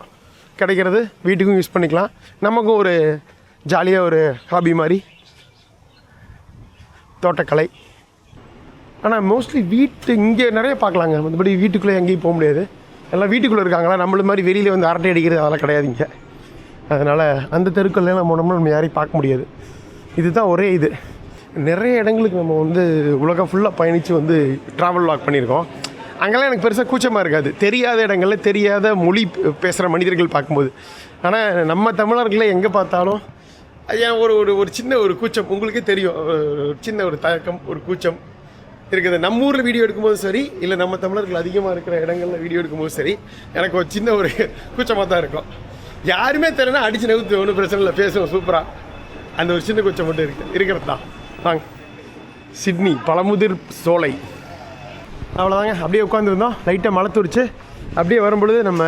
கிடைக்கிறது வீட்டுக்கும் யூஸ் பண்ணிக்கலாம். நமக்கும் ஒரு ஜாலியாக ஒரு ஹாபி மாதிரி தோட்டக்கலை. ஆனால் மோஸ்ட்லி வீட்டு இங்கே நிறைய பார்க்கலாங்க. மற்றபடி வீட்டுக்குள்ளே எங்கேயும் போக முடியாது. எல்லாம் வீட்டுக்குள்ளே இருக்காங்களா, நம்மள மாதிரி வெளியில் வந்து அரட்டை அடிக்கிறது அதெல்லாம் கிடையாதுங்க. அதனால் அந்த தெருக்குள்ளே நம்ம யாரையும் பார்க்க முடியாது. இதுதான் ஒரே இது. நிறைய இடங்களுக்கு நம்ம வந்து உலகம் ஃபுல்லாக பயணித்து வந்து ட்ராவல் வாக் பண்ணியிருக்கோம். அங்கெல்லாம் எனக்கு பெருசாக கூச்சமாக இருக்காது, தெரியாத இடங்களில் தெரியாத மொழி பேசுகிற மனிதர்கள் பார்க்கும்போது. ஆனால் நம்ம தமிழர்களை எங்கே பார்த்தாலும் ஏன் ஒரு ஒரு சின்ன ஒரு கூச்சம், உங்களுக்கே தெரியும், சின்ன ஒரு தயக்கம், ஒரு கூச்சம் இருக்குது. நம்ம ஊரில் வீடியோ எடுக்கும்போது சரி, இல்லை நம்ம தமிழர்கள் அதிகமாக இருக்கிற இடங்களில் வீடியோ எடுக்கும்போது சரி, எனக்கு ஒரு சின்ன ஒரு கூச்சமாக தான் இருக்கும். யாருமே தெரியலனா அடிச்சு நகுத்து ஒன்றும் பிரச்சனை இல்லை, பேசுவோம் சூப்பராக. அந்த ஒரு சின்ன கூச்சம் மட்டும் இருக்கிறது தான். வாங்க, சிட்னி பழமுதிர் சோலை. அவ்வளோதாங்க. அப்படியே உட்காந்துருந்தோம். லைட்டாக மழை தூரிச்சு. அப்படியே வரும்பொழுது நம்ம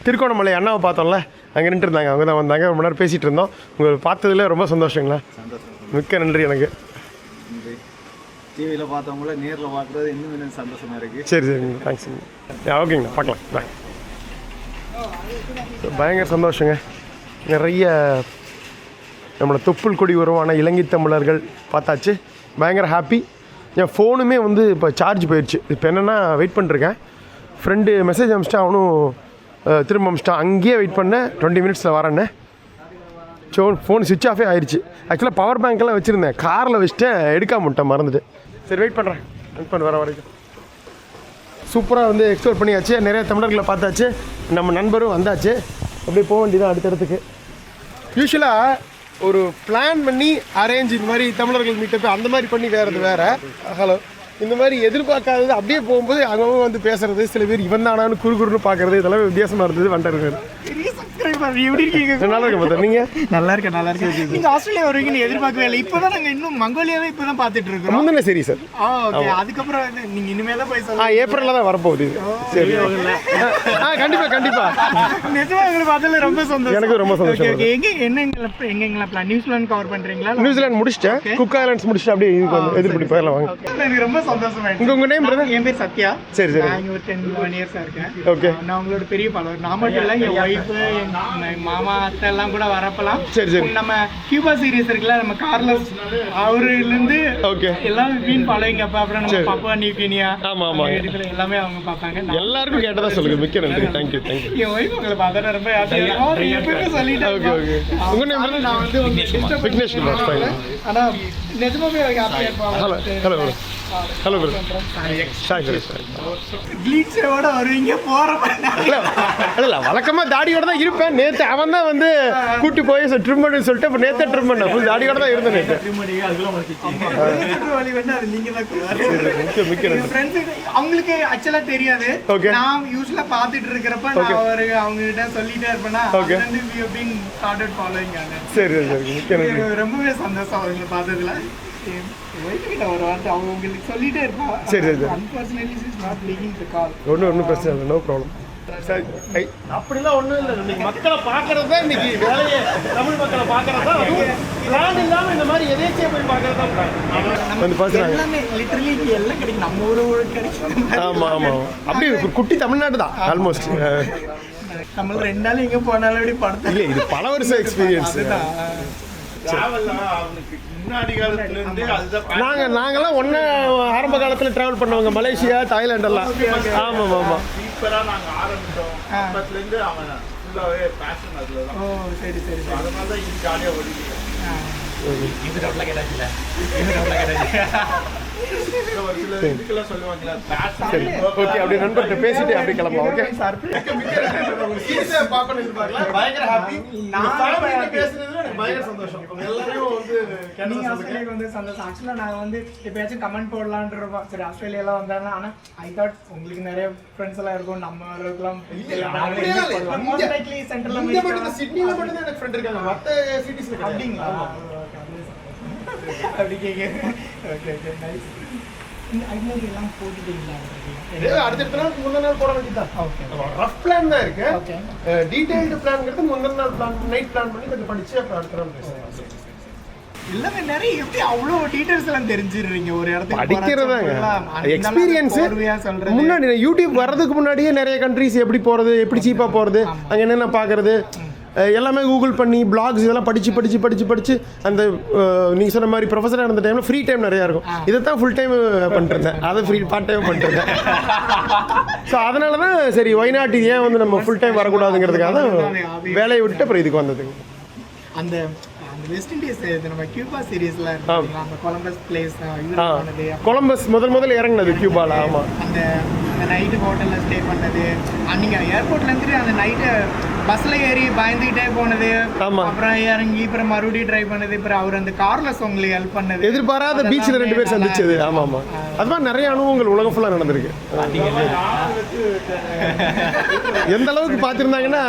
திருக்கோணமலை அண்ணாவை பார்த்தோம்ல, அங்கே நின்று இருந்தாங்க. அவங்க தான் வந்தாங்க. ரொம்ப நேரம் பேசிகிட்டு இருந்தோம். உங்களை பார்த்ததுல ரொம்ப சந்தோஷங்களா. மிக்க நன்றி. எனக்கு டிவியில் பார்த்தவங்கள நேரில் பார்க்குறது இன்னும் சந்தோஷமாக இருக்குது. சரி சரிங்க, தேங்க்ஸுங்க. ஓகேங்கண்ணா, பார்க்கலாம், பாய். பயங்கர சந்தோஷங்க. நிறைய நம்மளோட தொப்புள் கொடி உருவான இலங்கை தமிழர்கள் பார்த்தாச்சு. பயங்கர ஹாப்பி. என் ஃபோனுமே வந்து இப்போ சார்ஜ் போயிடுச்சு. இப்போ என்னென்னா வெயிட் பண்ணிருக்கேன். ஃப்ரெண்டு மெசேஜ் அனுப்பிச்சிட்டா, அவனும் திரும்ப அனுப்பிச்சிட்டான். அங்கேயே வெயிட் பண்ணேன், 20 மினிட்ஸில் வரேன்னு. ஸோ ஃபோன் சுவிட்ச் ஆஃபே ஆயிடுச்சு. ஆக்சுவலாக பவர் பேங்க்கெல்லாம் வச்சுருந்தேன், காரில் வச்சுட்டேன், எடுக்காம விட்டேன், மறந்துட்டு. சரி வெயிட் பண்ணுறேன், வர வரைக்கும். சூப்பராக வந்து எக்ஸ்ப்ளோர் பண்ணியாச்சு. நிறைய தமிழர்களை பார்த்தாச்சு. நம்ம நண்பரும் வந்தாச்சு. அப்படியே போக வேண்டியதான் அடுத்த இடத்துக்கு. யூஸ்வலாக ஒரு பிளான் பண்ணி அரேஞ்ச் இந்த மாதிரி தமிழர்கள் மீட்டப் அந்த மாதிரி பண்ணி வேறு வேறு. ஹலோ, இந்த மாதிரி எதிர்பார்க்காதது அப்படியே போகும்போது அவங்க வந்து பேசுகிறது, சில பேர் இவன் தானான்னு குறுகுறுன்னு பார்க்குறது, இதெல்லாம் வித்தியாசமாக இருந்தது. வந்துட்டு எப்படி இருக்கீங்க? நல்லா இருக்கு பார்த்தா நீங்கள்? நல்லா இருக்கேன். நீங்க ஆஸ்திரேலியா வருவீங்கன்னு எதிர்பார்க்கவே இல்லை. இப்போதான் நாங்க இன்னும் மங்கோலியாவே இப்போதான் பார்த்துட்டு இருக்கோம். முந்தின சரி சார். ஓகே. அதுக்கப்புறம் நீங்க இனிமே தான் போய் சொல்லுங்க. ஏப்ரலில் தான் வரப்போகுது. சரி கண்டிப்பா நிஜமா உங்களை பார்த்ததுல ரொம்ப சந்தோஷம். எனக்கு ரொம்ப சந்தோஷம். ஓகே. எங்கெங்கெல்லாம் பிளான்? நியூசிலாந்து கவர் பண்றீங்களா? நியூசிலாந்து முடிச்சிட்டேன். குக் ஐலாண்ட்ஸ் முடிச்சுட்டு அப்படியே இதுக்கு வந்து எதிர்படி போயிடலாம் வாங்க. எனக்கு ரொம்ப சந்தோஷம். உங்க நேம் பிரதர்? என் பேர் சத்யா. சரி. நான் இங்க ஒரு 10 இயர்ஸா இருக்கேன். ஓகே. நான் உங்களோட பெரிய ஃபாலோவர். நான் மட்டும் இல்லை, என் ஒய்ஃப், என் மாமா, அத்தை எல்லாம் கூட வரப்பலாம். சரி. நம்ம கியூபா சீரிஸ் இருக்குல்ல, நம்ம கார்லஸ் அவரிலிருந்து ஓகே எல்லாம் வீண் ஃபாலோயிங். அப்புறம் நம்ம பாப்பா நியூ கினியா எல்லாமே அவங்க பார்ப்பாங்க. எல்லாருக்கும் கேட்டதா சொல்லுங்க. மிக்க நன்றி. தேங்க்யூ. என் ஒய்ஃப் உங்களை பார்த்தா ரொம்ப ஹாப்பியாக சொல்லிட்டேன். ஓகே. உங்க நேம்? நான் வந்து விக்னேஷ் குமார். ஆனா நிஜமாவே ஹாப்பியாக இருப்பாங்க. Hello brother. க்ளீட்ஸோட வருவீங்க போகிறப்ப? இல்லை வழக்கமாக தாடியோட தான் இருப்பேன். நேற்று அவன் தான் வந்து கூட்டி போய் ட்ரிம் பண்ணு சொல்லிட்டு இப்போ நேற்று ட்ரிம் பண்ணேன். ஃபுல் தாடியோட தான் இருந்தேன் நேற்று. அவங்களுக்கு ஆக்சுவலா தெரியாது. நான் யூஸ்வலா பார்த்துட்டு இருக்கிறப்ப நான் அவங்க கிட்ட சொல்லிட்டே இருப்பேன்னா சரி. ரொம்பவே சந்தோஷம் அவங்களை பார்த்ததுல. ஒரு வார்த்தை அவங்க உங்களுக்கு சொல்லிட்டே இருப்பாங்க. சரி. ஒன்றும் பிரச்சனை இல்லை. No problem. அப்படிலாம் ஒன்றும் இல்லை. இன்னைக்கு மக்களை பார்க்கறது தான் இன்னைக்கு வேலையே. தமிழ் மக்களை பார்க்கறது தான். பிளான் இல்லாமல் இந்த மாதிரி எதேச்சியாக போய் பார்க்கறது தான் வந்து பார்க்குறாங்க. எல்லாமே லிட்டரலி எல்லாம் கிடைக்கும். நம்ம ஊர் கிடைக்கும். ஆமாம். அப்படியே குட்டி தமிழ்நாடு தான் ஆல்மோஸ்ட். நம்ம 2 நாள் எங்கே போனாலும் அப்படி படத்தை இல்லை. இது பல வருஷம் எக்ஸ்பீரியன்ஸ். நாங்கெல்லாம் ஒன்று ஆரம்ப காலத்தில் ட்ராவல் பண்ணவங்க. மலேசியா, தாய்லாந்து எல்லாம். ஆமாம். சரி. ஓகே. அப்படியே நண்பர்கிட்ட பேசிட்டு அப்படியே கிளம்பலாம். ஓகே. பயங்கர ஹாப்பி. பயங்கர சந்தோஷம். எல்லாரையும் வந்து சந்தோஷம். ஆக்சுவலாக நாங்கள் வந்து எப்பயாச்சும் கமெண்ட் போடலான்றப்போ சரி ஆஸ்திரேலியாலாம் வந்தாங்க. ஆனால் ஐ தாட் உங்களுக்கு நிறைய ஃப்ரெண்ட்ஸ் எல்லாம் இருக்கும். நம்ம அளவுக்குலாம் சிட்னில மட்டும் தான் எனக்கு ஃப்ரெண்ட் இருக்காங்க. மற்ற சிட்டிஸ்ல அப்படிங்களா? அப்படி கேட்க. ஓகே. நைஸ். எல்லாம் போட்டுட்டீங்களா? அடுத்த நாள் முந்தின நாள் போட வேண்டியதான். ரஃப் பிளான் தான் இருக்கு. டீடைல்டு பிளான்ங்கிறது முந்தின நாள் பிளான் நைட் பிளான் பண்ணி கொஞ்சம் படிச்சு அப்புறம் அடுத்த நாள் பேசுறேன். எல்லாமே நிறைய எப்படி அவ்வளோ டீடைல்ஸ் எல்லாம் தெரிஞ்சிடுறீங்க ஒரு இடத்துக்கு படிக்கிறதாங்க எக்ஸ்பீரியன்ஸ். முன்னாடி யூடியூப் வர்றதுக்கு முன்னாடியே நிறைய கண்ட்ரிஸ் எப்படி போகிறது, எப்படி சீப்பாக போகிறது, அங்கே என்னென்ன பார்க்குறது எல்லாமே கூகுள் பண்ணி பிளாக்ஸ் இதெல்லாம் படித்து அந்த நீங்கள் சொன்ன மாதிரி ப்ரொஃபஸராக இருந்த டைமில் ஃப்ரீ டைம் நிறையா இருக்கும். இதை தான் ஃபுல் டைம் பண்ணிட்டுருந்தேன். அதை பார்ட் டைம் பண்ணிட்டுருந்தேன். ஸோ அதனால தான் சரி ஒய்நாட் இது ஏன் வந்து நம்ம ஃபுல் டைம் வரக்கூடாதுங்கிறதுக்காக தான் வேலையை விட்டு அப்புறம் இதுக்கு வந்ததுங்க. அந்த வெஸ்ட் இண்டீஸ் நம்ம கியூபா சீரீஸ்ல இருக்குங்களா, அந்த கொலம்பஸ் பிளேஸ் பண்ணது, கொலம்பஸ் முதல்ல இறங்குனது கியூபால. ஆமாம். அந்த நைட்டு ஹோட்டலில் ஸ்டே பண்ணது, நீங்கள் ஏர்போர்ட்லேருந்து அந்த நைட்டு பஸ்ஸில் ஏறி பயந்துக்கிட்டே போனது, அப்புறம் இறங்கி அப்புறம் மறுபடியும் ட்ரை பண்ணது, அப்புறம் அவர் அந்த கார்லெஸ் உங்களுக்கு ஹெல்ப் பண்ணது, எதிர்பாராத பீச்சில் 2 பேர் சந்திச்சது. ஆமாம். அது மாதிரி நிறைய அனுபவங்கள் உலகம் ஃபுல்லாக நடந்திருக்கு. எந்த அளவுக்கு பார்த்துருந்தாங்கன்னா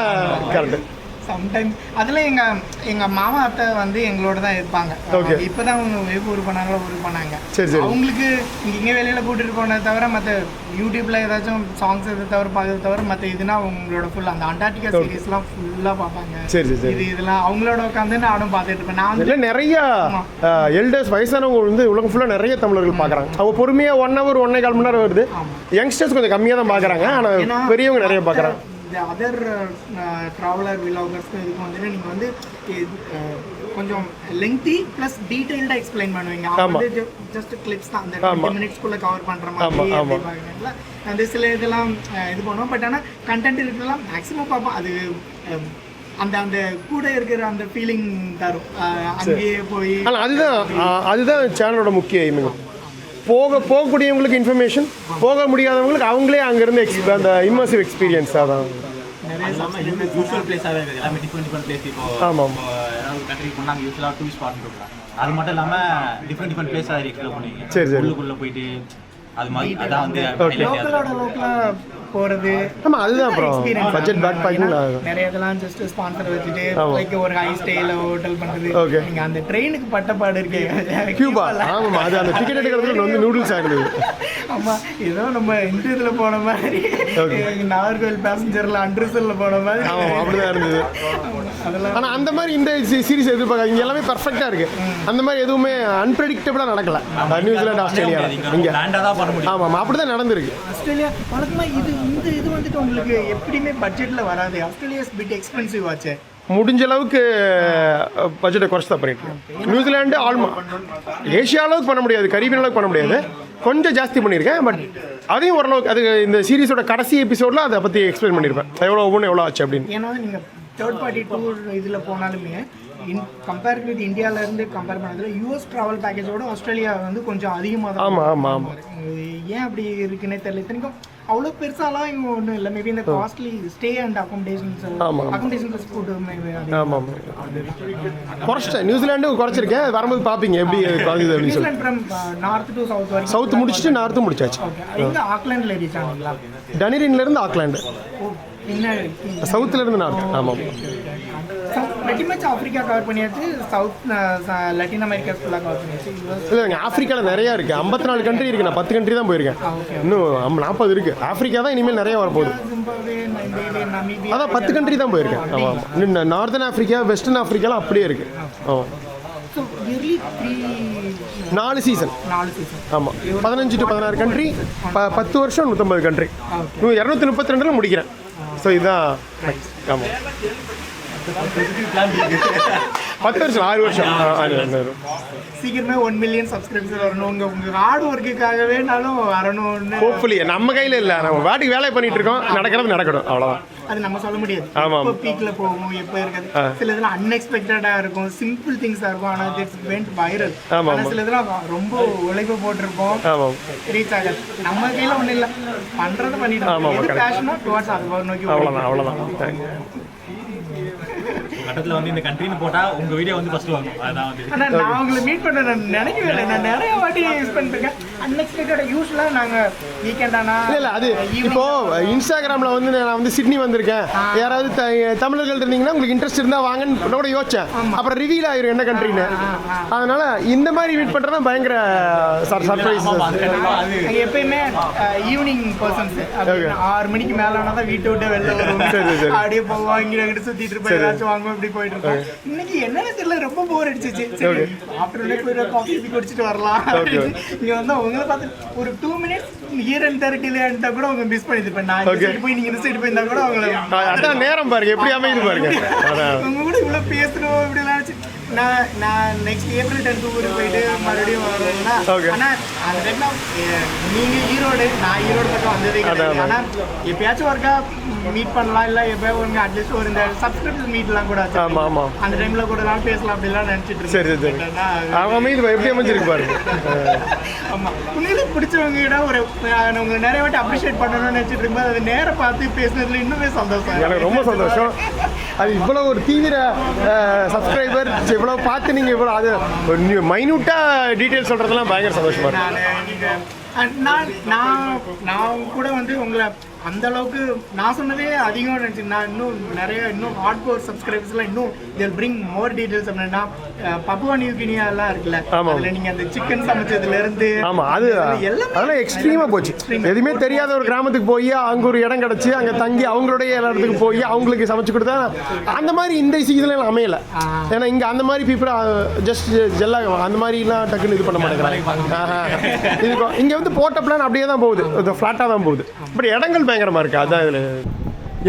கரெக்டு. சம்டைம் அதில் எங்கள் மாமா அத்தை வந்து எங்களோட தான் இருப்பாங்க. இப்போ தான் அவங்க ஊர் பண்ணாங்க. அவங்களுக்கு இங்கே வெளியில் கூட்டிகிட்டு போனதை தவிர மற்ற யூடியூப்பில் ஏதாச்சும் சாங்ஸ் எதை பார்க்கறத தவிர மற்ற இதுனா அவங்களோட ஃபுல் அந்த அண்டார்டிகா சீரீஸ்லாம் ஃபுல்லாக பார்ப்பாங்க. இதெல்லாம் அவங்களோட உட்காந்து நானும் பார்த்துட்டு இருப்பேன். நான் வந்து நிறைய எல்டர்ஸ் வயசானவங்க வந்து உலகம் ஃபுல்லாக நிறைய தமிழர்கள் பார்க்குறாங்க. அவங்க பொறுமையாக 1 hour 1.25 மணி நேரம் வருது. யங்ஸ்டர்ஸ் கொஞ்சம் கம்மியாக தான் பார்க்குறாங்க. ஆனால் பெரியவங்க நிறைய பார்க்குறாங்க. இந்த அதர் ட்ராவலர் விலாகர்ஸ்க்கு இதுக்கு வந்துட்டு நீங்கள் வந்து கொஞ்சம் லெங்தி ப்ளஸ் டீட்டெயில்டாக எக்ஸ்பிளைன் பண்ணுவீங்க. அவங்க வந்து ஜஸ்ட் கிளிப்ஸ் தான் அந்த 20 மினிட்ஸ்க்குள்ளே கவர் பண்ணுற மாதிரி அந்த சில இதெல்லாம் இது பண்ணுவோம். பட் ஆனால் கண்டென்ட் இருக்கலாம் மேக்ஸிமம் பார்ப்போம். அது அந்த அந்த கூட இருக்கிற அந்த ஃபீலிங் தரும். அங்கேயே போய் அதுதான் சேனலோட முக்கிய எய்ம். போகக்கூடியவங்களுக்கு இன்ஃபர்மேஷன், போக முடியாதவங்களுக்கு அவங்களே அங்கேருந்து அந்த இம்மர்சிவ் எக்ஸ்பீரியன்ஸ். அதான் யூஸ்வல் பிளேஸாகவே இருக்குது. எல்லாமே டிஃப்ரெண்ட் பிளேஸ். இப்போ ஆமாம் ஏதாவது கண்ட்ரிக்கு போனால் யூஸ்வலாக டூரிஸ்ட் ஸ்பாட் இருக்கலாம். அது மட்டும் இல்லாமல் டிஃப்ரெண்ட் பிளேஸாக எக்ஸ்ப்ளோர் பண்ணுவீங்க. சரி உள்ளுக்குள்ளே போயிட்டு அது மாதிரி அதான் வந்து லோக்கலாக போகிறது. ஆமாம் அதுதான் அப்புறம் பட்ஜெட் பேக் பேக்கிங் நிறைய இதெல்லாம் ஜஸ்ட் ஸ்பான்சர் வச்சுட்டு லைக் ஒரு ஹை ஸ்டேயில் ஹோட்டல் பண்ணுறது. ஓகே, நீங்கள் அந்த ட்ரெயினுக்கு பட்டப்பாடு இருக்கே கியூபா. ஆமாம், அது அந்த டிக்கெட் எடுக்கிறதுல வந்து நூடுல்ஸ் ஆகிடுது. ஆமாம், ஏதோ நம்ம இந்த இதில் போன மாதிரி நாகர்கோவில் பேசஞ்சரில் அன்ரிசலில் போன மாதிரி. ஆமாம், அப்படிதான் இருந்தது அதெல்லாம். ஆனால் அந்த மாதிரி இந்த சீரிஸ் எதிர்பார்க்க இங்கே எல்லாமே பர்ஃபெக்டாக இருக்குது. அந்த மாதிரி எதுவுமே அன்பிரடிக்டபிளாக நடக்கல நியூசிலாந்து ஆஸ்திரேலியா இங்கே. ஆமாம், அப்படி தான் நடந்திருக்கு. ஆஸ்திரேலியா வழக்கமாக இது வந்துட்டு உங்களுக்கு எப்படியுமே பட்ஜெட்டில் வராது. ஆஸ்திரேலியா பிட் எக்ஸ்பென்சிவ் ஆச்சு. முடிஞ்ச அளவுக்கு பட்ஜெட்டை குறைச்சி தான் பண்ணிட்டு இருக்கேன். நியூசிலாண்டு ஏஷியா அளவுக்கு பண்ண முடியாது, கரீபியன் அளவுக்கு பண்ண முடியாது, கொஞ்சம் ஜாஸ்தி பண்ணியிருக்கேன். பட் அதையும் ஓரளவுக்கு அது இந்த சீரிஸோட கடைசி எபிசோடில் அதை பற்றி எக்ஸ்பிளைன் பண்ணியிருப்பேன், எவ்வளோ ஒவ்வொன்று எவ்வளோ ஆச்சு அப்படின்னு. ஏன்னா நீங்கள் தேர்ட் பார்ட்டி டூர் இதில் போனாலுமே கம்பேர் வித் இந்தியாவிலேருந்து கம்பேர் பண்ணதில் யூஎஸ் ட்ராவல் பேக்கேஜோட ஆஸ்திரேலியா வந்து கொஞ்சம் அதிகமாக தான். ஆமாம் ஆமாம் ஆமாம். ஏன் அப்படி இருக்குன்னே தெரியல. இத்தனைக்கும் அவ்வளோ பெருசாலாம் இங்கே ஒன்றும் இல்லை. மேபி இந்த costly stay and accommodations food. ஆமாம், குறைச்சிட்டேன். நியூசிலாண்டு குறைச்சிருக்கேன், வரும்போது பார்ப்பீங்க எப்படி குறைஞ்சது அப்படின்னு சொல்லி. ஃப்ரம் நார்த் டு சவுத் வரைக்கும். சவுத் முடிச்சுட்டு நார்த்து முடிச்சாச்சு. இங்கே ஆக்லாண்டில் ரீச் ஆனீங்களா? டனிரின்லேருந்து Auckland, சவுத்துலேருந்து north. ஆமாம், pretty much ஆஃப்ரிக்கா கவர் பண்ணியாச்சு. சவுத் லட்டின் அமெரிக்கா ஃபுல்லாக கவர் பண்ணியாச்சு. இல்லைங்க, ஆஃப்ரிக்காவில் நிறையா இருக்குது. 54 கண்ட்ரி இருக்குது. நான் 10 கண்ட்ரி தான் போயிருக்கேன். இன்னும் 40 இருக்குது. ஆஃப்ரிக்கா தான் இனிமேல் நிறைய வரப்போகுது. அதான் 10 கண்ட்ரி தான் போயிருக்கேன். ஆமாம், இன்னும் நார்த்தன் ஆஃப்ரிக்கா, வெஸ்டர்ன் ஆஃப்ரிக்காலாம் அப்படியே இருக்குது. ஆமாம், 4 சீசன். ஆமாம், 15 to 16 கண்ட்ரி, 10 வருஷம் 150 கண்ட்ரி, 232 முடிக்கிறேன். ஸோ இதுதான். ஆமாம், 10 வருஷம் 6 வருஷம். சீக்கிரமே 1 மில்லியன் சப்ஸ்கிரைபர்ஸ் வரணும். உங்கள் ஹார்ட் ஒர்க்குக்காகவேனாலும் வரணும்னு. ஹோப்ஃபுல்லி நம்ம கையில் இல்லை, நம்ம வாட்டுக்கு வேலை பண்ணிட்டு இருக்கோம், நடக்கிறது நடக்கணும், அவ்வளோதான். அது நம்ம சொல்ல முடியாது. ஆமாம், இப்போ பீக்கில் போகும், எப்போ இருக்காது. சில இதெல்லாம் அன்எக்ஸ்பெக்டடாக இருக்கும், சிம்பிள் திங்ஸாக இருக்கும், ஆனால் இட்ஸ் வெண்ட் வைரல். ஆனால் சில இதெல்லாம் ரொம்ப உழைப்பு போட்டிருப்போம், ஆமாம், ரீச் ஆகாது. நம்ம கையில் ஒன்றும் இல்லை, பண்ணுறதை பண்ணிட்டு இருக்கோம். பேஷனோ டுவார்ட்ஸ் அது நோக்கி. அவ்வளோதான். கட்டத்தில் வந்து இந்த கண்ட்ரின்னு போட்டால் உங்கள் வீடியோ வந்து ஃபஸ்ட்டு வாங்கும். அதான் வந்து. ஆனால் நான் உங்களை மீட் பண்ண நான் நினைக்கவே இல்லை. நான் நிறைய வாட்டி யூஸ் பண்ணிருக்கேன். அன்எக்ஸ்பெக்டட். யூஸ்வலாக நாங்கள் வீக்கெண்டானா இல்லை, அது இப்போ இன்ஸ்டாகிராமில் வந்து நான் வந்து சிட்னி வந்திருக்கேன், யாராவது தமிழர்கள் இருந்தீங்கன்னா உங்களுக்கு இன்ட்ரெஸ்ட் இருந்தால் வாங்கன்னு கூட யோசிச்சேன். அப்புறம் ரிவீல் ஆயிரும் என்ன கண்ட்ரின்னு. அதனால இந்த மாதிரி மீட் பண்ணுறது பயங்கர சர்ப்ரைஸ். எப்பயுமே ஈவினிங் பர்சன்ஸ் 6 மணிக்கு மேலே ஆனால் தான் வீட்டை விட்டு வெளில வருவோம். அப்படியே போவோம், இங்கே சுற்றிட்டு இருப்போம், ஏதாச்சும் வாங்குவோம், இப்படி போயிட்டு இருக்கோம். இன்னைக்கு என்னன்னு தெரியல, ரொம்ப போர் அடிச்சிச்சு. சரி, ஆஃப்டர்நூனே போய் காஃபி குடிச்சிட்டு வரலாம். இங்கே வந்து உங்களை பார்த்து ஒரு 2 minutes here and there delay இருந்தால் கூட அவங்க மிஸ் பண்ணிருப்பேன். நான் இந்த சைடு போய் நீங்கள் இந்த சைடு போயிருந்தா கூட அவங்களை அதான் நேரம் பாருங்க எப்படி அமையுது பாருங்க. உங்க கூட இவ்வளோ பேசணும் இப்படிலாம். நான் நெக்ஸ்ட் ஏப்ரல் 10 ஊருக்கு போயிட்டு மறுபடியும் வருவேன்னா. ஆனால் அந்த டைம்ல நீங்கள் ஈரோடு, நான் ஈரோடு பக்கம் வந்ததே கிடையாது. ஆனால் எப்பயாச்சும் ஒருக்கா மீட் பண்ணலாம், இல்லை எப்பயாவது ஒருங்க அட்லீஸ்ட் ஒரு இந்த சப்ஸ்கிரைபர்ஸ் மீட்லாம் கூட ஆச்சு. ஆமாம் ஆமாம், அந்த டைமில் கூட நான் பேசலாம் அப்படிலாம் நினச்சிட்டு இருக்கேன். சரி, அமைது எப்படி அமைஞ்சிருக்கு பாருங்க. ஆமாம், உங்களுக்கு பிடிச்சவங்க ஒரு உங்களை நிறைய வாட்டி அப்ரிஷியேட் பண்ணணும்னு நினச்சிட்டு இருக்கும்போது அதை நேரம் பார்த்து பேசுனதுல இன்னுமே சந்தோஷம். எனக்கு ரொம்ப சந்தோஷம். அது இவ்வளோ ஒரு தீவிர சப்ஸ்கிரைபர் இவ்வளோ பார்த்து நீங்கள் இவ்வளோ அது மைன்யூட்டாக டீட்டெயில்ஸ் சொல்கிறதுலாம் பயங்கர சந்தோஷமாக இருக்கு. நான் கூட வந்து உங்களை அந்த அளவுக்கு நான் சொன்னதே அதிகம் நினச்சி. நான் இன்னும் ஹார்ட் கோர் சப்ஸ்கிரைபர்ஸ்லாம் இன்னும் they'll bring more details. அப்படின்னா பப்புவா நியூ கினியா எல்லாம் இருக்குல்ல, அதில் நீங்கள் அந்த சிக்கன் சமைச்சதுலேருந்து ஆமாம், அதெல்லாம் எக்ஸ்ட்ரீமாக போச்சு. எதுவுமே தெரியாத ஒரு கிராமத்துக்கு போய் அங்கே ஒரு இடம் கிடச்சி அங்கே தங்கி அவங்களுடைய இடத்துக்கு போய் அவங்களுக்கு சமைச்சு கொடுத்தா அந்த மாதிரி இந்த சீசனில் அமையலை. ஏன்னா இங்கே அந்த மாதிரி பீப்புள் ஜஸ்ட் ஜெல்லாக அந்த மாதிரிலாம் டக்குன்னு இது பண்ண மாட்டேங்கிறாங்க. இது இங்கே வந்து போட்ட பிளான் அப்படியே தான் போகுது, ஃப்ளாட்டாக தான் போகுது. பட் இடங்கள் பயங்கரமாக இருக்குது. அதுதான் இதில்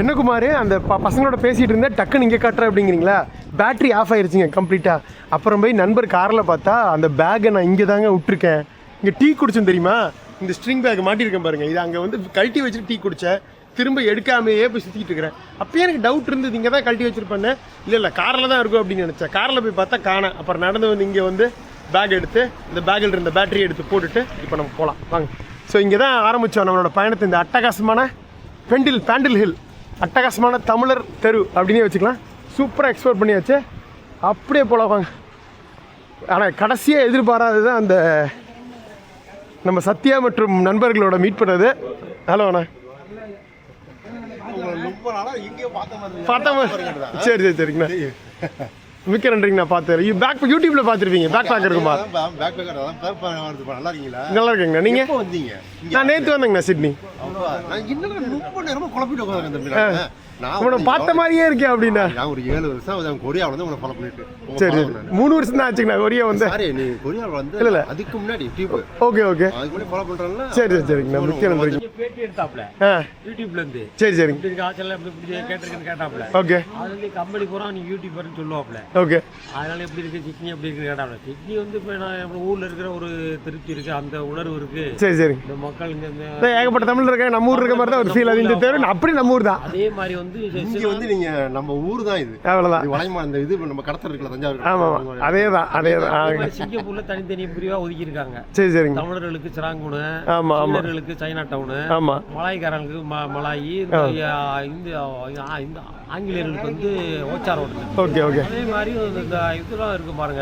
என்ன குமார், அந்த பசங்களோட பேசிகிட்டு இருந்தேன், டக்குன்னு இங்கே காட்டுறேன் அப்படிங்கிறீங்களா. பேட்ரி ஆஃப் ஆகிருச்சிங்க கம்ப்ளீட்டாக. அப்புறம் போய் நண்பர் காரில் பார்த்தா அந்த பேக்கை நான் இங்கே தாங்க விட்டுருக்கேன். இங்கே டீ குடிச்சேன் தெரியுமா, இந்த ஸ்ட்ரிங் பேக் மாட்டியிருக்கேன் பாருங்கள். இது அங்கே வந்து கழட்டி வச்சுட்டு டீ குடித்தேன், திரும்ப எடுக்காமையே போய் சுற்றிட்டு இருக்கிறேன். அப்போயே எனக்கு டவுட் இருந்தது, இங்கே தான் கழட்டி வச்சுருப்பேன்னு. இல்லை காரில் தான் இருக்கும் அப்படின்னு நினச்சேன். காரில் போய் பார்த்தா காணேன். அப்புறம் நடந்து வந்து இங்கே வந்து பேக் எடுத்து இந்த பேக்கில் இருந்த பேட்டரி எடுத்து போட்டுட்டு இப்போ நம்ம போகலாம் வாங்க. ஸோ இங்கே தான் ஆரம்பித்தோம் நம்மளோட பயணத்தை. இந்த அட்டகாசமான பேண்டில் ஹில், அட்டகாசமான தமிழர் தெரு அப்படின்னே வச்சுக்கலாம். சூப்பராக எக்ஸ்ப்ளோர் பண்ணியாச்சு. அப்படியே போகலாம் வாங்க. ஆனால் கடைசியாக எதிர்பாராதது தான் அந்த நம்ம சத்யா மற்றும் நண்பர்களோட மீட் பண்ணது. ஹலோ அண்ணா, ரொம்ப நாளா எங்கேயோ பார்த்த பார்த்தா சரி சரிங்கண்ணா. மிக்க நன்றிங்கண்ணா. பார்த்து யூடியூப்ல பார்த்துருப்பீங்க. Backpacker Kumar. நல்லா இருக்கீங்களா? நல்லா இருக்கீங்கண்ணா. நீங்க வந்தீங்க? நான் நேற்று வந்தேங்கண்ணா சிட்னி. நான் இன்னும் ரொம்ப நேரமா குழப்பிட்டு உட்காந்துருக்கேன். உங்களை பார்த்த மாதிரியே இருக்கேன் அப்படின்னா. நான் ஒரு 7 வருஷம் கொரியாவில் வந்து உங்களை ஃபாலோ பண்ணிட்டு. சரி 3 வருஷம் தான் ஆச்சுங்கண்ணா கொரியா வந்து. நீ கொரியாவில் வந்து இல்லை அதுக்கு முன்னாடி டியூப். ஓகே அதுக்கு முன்னாடி ஃபாலோ பண்ணுறேன்ல. சரி சரிங்கண்ணா. மிக்க நன்றி. பேட்டி எடுத்தாப்ல யூடியூப்ல இருந்து. சரி சரிங்க. இதுக்கு ஆச்சரியம் எப்படி பிடிச்சி கேட்டிருக்கேன்னு கேட்டாப்ல. ஓகே. அதுல கம்பெனி போறா நீ யூடியூபர்னு சொல்லுவாப்ல. ஓகே. அதனால எப்படி இருக்கு சிட்னி எப்படி இருக்குன்னு கேட்டாப்ல. சிட்னி வந்து இப்போ நான் ஊர்ல இருக்கிற ஒரு திருப்தி இருக்கு, அந்த உணர்வு இருக்கு. சரி சரி. இந்த மக்கள் இந்த ஏகப்பட்ட தமிழ் இருக்காங்க. நம்ம ஊர் இருக்க மாதிரி தான் ஒரு ஃபீல். அது இந்த தேவை அப்படி நம்ம ஊர் தான். அதே மாதிரி வந்து இங்க வந்து நீங்க நம்ம ஊர் தான் இது. அவ்வளவுதான். வளையமா இந்த இது நம்ம கடத்தல் இருக்குல்ல தஞ்சாவூர். ஆமா அதேதான். சிங்கப்பூர்ல தனித்தனி பிரிவா ஒதுக்கி இருக்காங்க. சரி சரிங்க. தமிழர்களுக்கு சிராங்குனு, ஆமா ஆமா. சீனர்களுக்கு சைனா டவுனு, ஆமா. மலாய்க்காரங்களுக்கு மலாயி, இந்த ஆங்கிலேயர்களுக்கு வந்து ஓச்சார் ரோடு. Okay okay. அதே மாதிரி இந்த இதெல்லாம் இருக்கு பாருங்க.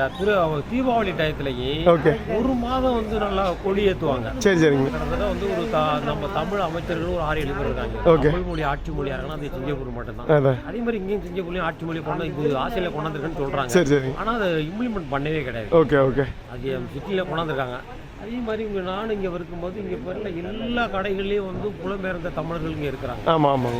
தீபாவளி டயத்துலயும் ஓகே ஒரு மாதம் வந்து நல்லா கொடி ஏற்றுவாங்க. சரி சரிங்க. கிட்டத்தட்ட வந்து ஒரு நம்ம தமிழ் அமைச்சர்கள் ஒரு 6-7 பேர் இருக்காங்க. தமிழ் மொழி ஆட்சி மொழியா இருக்குன்னா அது சிங்கப்பூர் மட்டும்தான். அதே மாதிரி இங்கேயும் சிங்கப்பூர்லையும் ஆட்சி மொழி கொண்டு இது ஆசையில கொண்டாந்துருக்குன்னு சொல்றாங்க. சரி சரி. ஆனா அதை இம்ப்ளிமெண்ட் பண்ணவே கிடையாது. Okay okay. அது சிட்டியில கொண்டாந்துருக்காங்க. அதே மாதிரி இங்கே நானும் இங்கே இருக்கும்போது இங்கே பிறந்த எல்லா கடைகள்லேயும் வந்து புலம்பெயர்ந்த தமிழர்கள் இங்கே இருக்கிறாங்க. ஆமாம் ஆமாங்க.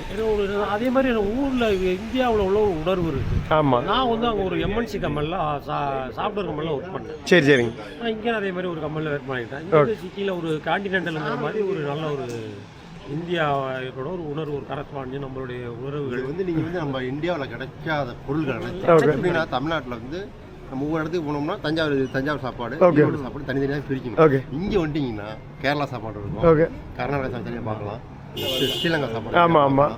அதே மாதிரி எனக்கு ஊரில் இந்தியாவில் உள்ள ஒரு உணர்வு இருக்குது. ஆமாம். நான் வந்து அங்கே ஒரு எம்என்சி கம்பெனியில் சாஃப்ட்வேர் கம்பெனியில் ஒர்க் பண்ணேன். சரி சரிங்க. நான் இங்கே அதே மாதிரி ஒரு கம்பெனியில் ஒர்க் பண்ணிட்டேன். இந்த சிட்டியில் ஒரு கான்டினென்டல்ங்கிற மாதிரி ஒரு நல்ல ஒரு இந்தியாவோட ஒரு உணர்வு, ஒரு கரஸ்பாண்ட் நம்மளுடைய உணர்வுகள் வந்து நீங்கள் வந்து நம்ம இந்தியாவில் கிடைக்காத பொருள்கள் எப்படின்னா தமிழ்நாட்டில் வந்து நம்ம ஒவ்வொரு இடத்துக்கு போனோம்னா தஞ்சாவூர் சாப்பாடு சாப்பாடு தனித்தனியாக பிரிக்கணும். இங்கே வந்துட்டீங்கன்னா கேரளா சாப்பாடு இருக்கும், கர்நாடகா சாப்பாடு தனியாக பார்க்கலாம், ஸ்ரீலங்கா சாப்பாடு. ஆமாம் ஆமாம்.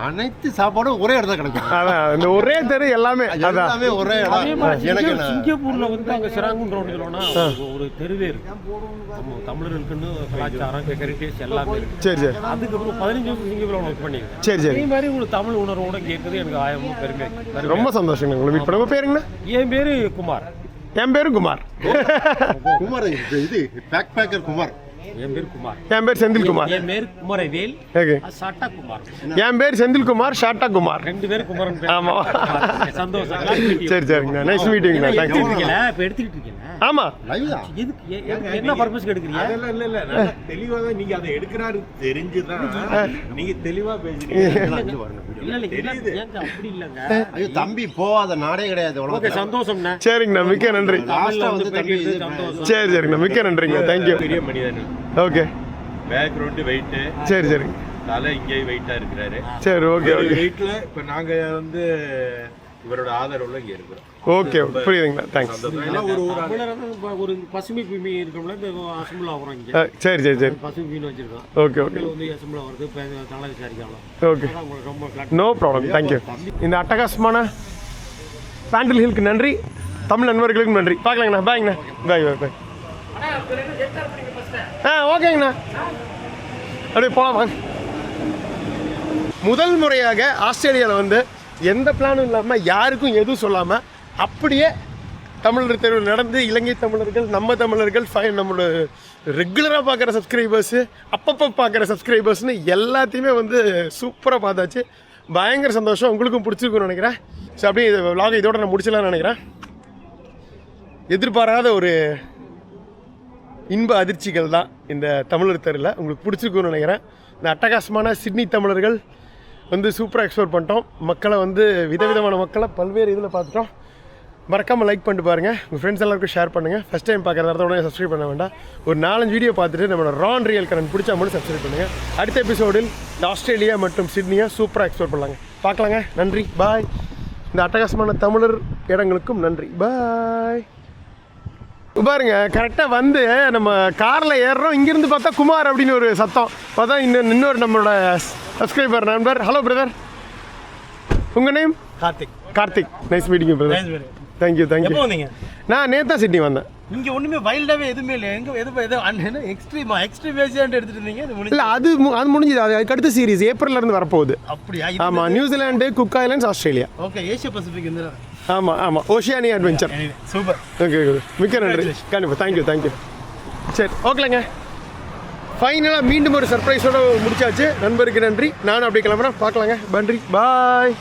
அனைத்து சாப்பாடும் ஒரே இடத்துல கிடைக்கும். அதான் இந்த ஒரே தெரு எல்லாமே எல்லாமே ஒரே இடம். எனக்கு சிங்கப்பூர்ல வந்து அங்கே சிராங்குன் ரோடுகளோனா ஒரு தெருவே இருக்கு. தமிழர்களுக்குன்னு கலாச்சாரம் ஹெரிட்டேஜ் எல்லாமே இருக்கு. சரி சரி. அதுக்கப்புறம் 15 வருஷம் சிங்கப்பூர்ல ஒர்க் பண்ணியிருக்கேன். சரி சரி. அதே மாதிரி ஒரு தமிழ் உணர்வோட கேட்குறது எனக்கு ஆயமும் பெருமை. ரொம்ப சந்தோஷங்க. உங்களை மீட் பண்ண. உங்கள் பேருங்கண்ணா? என் பேரு குமார். என் பேரும் குமார். குமார் இது பேக் பேக்கர் குமார். என் பேர் குமார். என் பேர் செந்தில்குமார். என் பேர் குமரவேல். ஓகே. ஷாட்டா குமார். என் பேர் செந்தில்குமார், ஷாட்டா குமார். 2 பேரும் குமரன். ஆமா. சந்தோஷம். சரி சரிங்கண்ணா. நைஸ் மீட்டிங்ண்ணா. தேங்க்ஸ். இப்போ எடுத்துக்கிட்டு இருக்கீங்க. ஆமா. என்ன பர்பஸ்க்கு எடுக்கிறீங்க? இல்ல தெளிவா தான் நீங்க அதை எடுக்கிறாரு தெரிஞ்சுதான் நீங்க தெளிவா பேசுறீங்க. அப்படி இல்லங்க. ஐயோ தம்பி போகாத நாடே கிடையாது. ஓகே சந்தோஷம்ண்ணா. சரிங்கண்ணா. மிக்க நன்றி. சரி சரிங்கண்ணா. மிக்க நன்றிங்க. தேங்க்யூ. பெரிய மனிதன். ஓகே. Background wait. சரி சரி. தலை இங்கே வெயிட்டா இருக்கிறாரு. சரி ஓகே ஓகே. வெயிட்ல இப்ப நாங்க வந்து இவரோட ஆதரவுல இங்க இருக்கிறோம். ஓகே புரியுதுங்கண்ணா. தேங்க்ஸ். ஒரு பசுமை பூமி இருக்கோம்ல, இந்த அசம்பிள் ஆகுறோம் இங்க. சரி சரி சரி. பசுமை பூமி வச்சிருக்கோம். Okay okay. வந்து அசம்பிள் ஆகுறது தலை விசாரிக்கலாம். ஓகே. No problem. தேங்க்யூ. இந்த அட்டகாசமான பேண்டில் ஹில்க்கு நன்றி. தமிழ் நண்பர்களுக்கும் நன்றி. பார்க்கலாங்கண்ணா. பாய்ங்கண்ணா. பாய் பாய் பாய். ஓகேங்கண்ணா. அப்படியே போகலாம் வாங்க. முதல் முறையாக ஆஸ்திரேலியாவில் வந்து எந்த பிளானும் இல்லாமல் யாருக்கும் எதுவும் சொல்லாமல் அப்படியே தமிழர் தேர்வு நடந்து இலங்கை தமிழர்கள், நம்ம தமிழர்கள், நம்மளோட ரெகுலராக பார்க்குற சப்ஸ்கிரைபர்ஸு, அப்பப்போ பார்க்குற சப்ஸ்கிரைபர்ஸ்னு எல்லாத்தையுமே வந்து சூப்பராக பார்த்தாச்சு. பயங்கர சந்தோஷம். உங்களுக்கும் பிடிச்சிருக்குன்னு நினைக்கிறேன். ஸோ அப்படியே இந்த விலாகை இதோட நான் முடிச்சலாம்னு நினைக்கிறேன். எதிர்பாராத ஒரு இன்ப அதிர்ச்சிகள் தான் இந்த தமிழர் தெருவில். உங்களுக்கு பிடிச்சிருக்குன்னு நினைக்கிறேன். இந்த அட்டகாசமான சிட்னி தமிழர்கள் வந்து சூப்பராக எக்ஸ்ப்ளோர் பண்ணிட்டோம். மக்களை வந்து விதவிதமான மக்களை பல்வேறு இதில் பார்த்துட்டோம். மறக்காமல் லைக் பண்ணிட்டு பாருங்கள். உங்கள் ஃப்ரெண்ட்ஸ் எல்லாருக்கும் ஷேர் பண்ணுங்கள். ஃபஸ்ட் டைம் பார்க்குறத உடனே சப்ஸ்கிரைப் பண்ண வேண்டாம். ஒரு 4-5 வீடியோ பார்த்துட்டு நம்மளோட ரான் ரியல் கரண்ட் பிடிச்சா மட்டும் சப்ஸ்கிரைப் பண்ணுங்கள். அடுத்த எபிசோடில் ஆஸ்திரேலியா மற்றும் சிட்னியை சூப்பராக எக்ஸ்ப்ளோர் பண்ணலாங்க. பார்க்கலாங்க. நன்றி. பாய். இந்த அட்டகாசமான தமிழர் இடங்களுக்கும் நன்றி. பாய். பாருங்க, கரெக்டாக வந்து நம்ம காரில் ஏறுறோம். இங்கேருந்து பார்த்தா குமார் அப்படின்னு ஒரு சத்தம். பார்த்தா இன்னொரு நம்மளோட சப்ஸ்கிரைபர் நண்பர். ஹலோ பிரதர், உங்கள் name? Karthik. Nice meeting brother. Thank you. நான் நேத்தா சிட்னி வந்தேன். இங்கே ஒன்றுமே வைல்டாகவே எதுவுமே இல்லை. எது எக்ஸ்ட்ரீமேசியான்ட்டு எடுத்துகிட்டு இருந்தீங்க. இல்லை அது முடிஞ்சுது. அதுக்கு அடுத்த சீரீஸ் ஏப்ரல்லேருந்து வரப்போகுது. அப்படியா? ஆமாம். New Zealand, cook islands, Australia. Okay. Asia Pacific இந்த. ஆமாம். ஓஷியானியா அட்வென்ச்சர். சூப்பர். ஓகே. மிக்க நன்றி. கண்டிப்பாக. தேங்க்யூ. சரி ஓகேங்க. ஃபைனலாக மீண்டும் ஒரு சர்ப்ரைஸோடு முடிச்சாச்சு. நண்பருக்கு நன்றி. நானும் அப்படியே கிளம்புறேன். பார்க்கலாங்க. நன்றி. பாய்.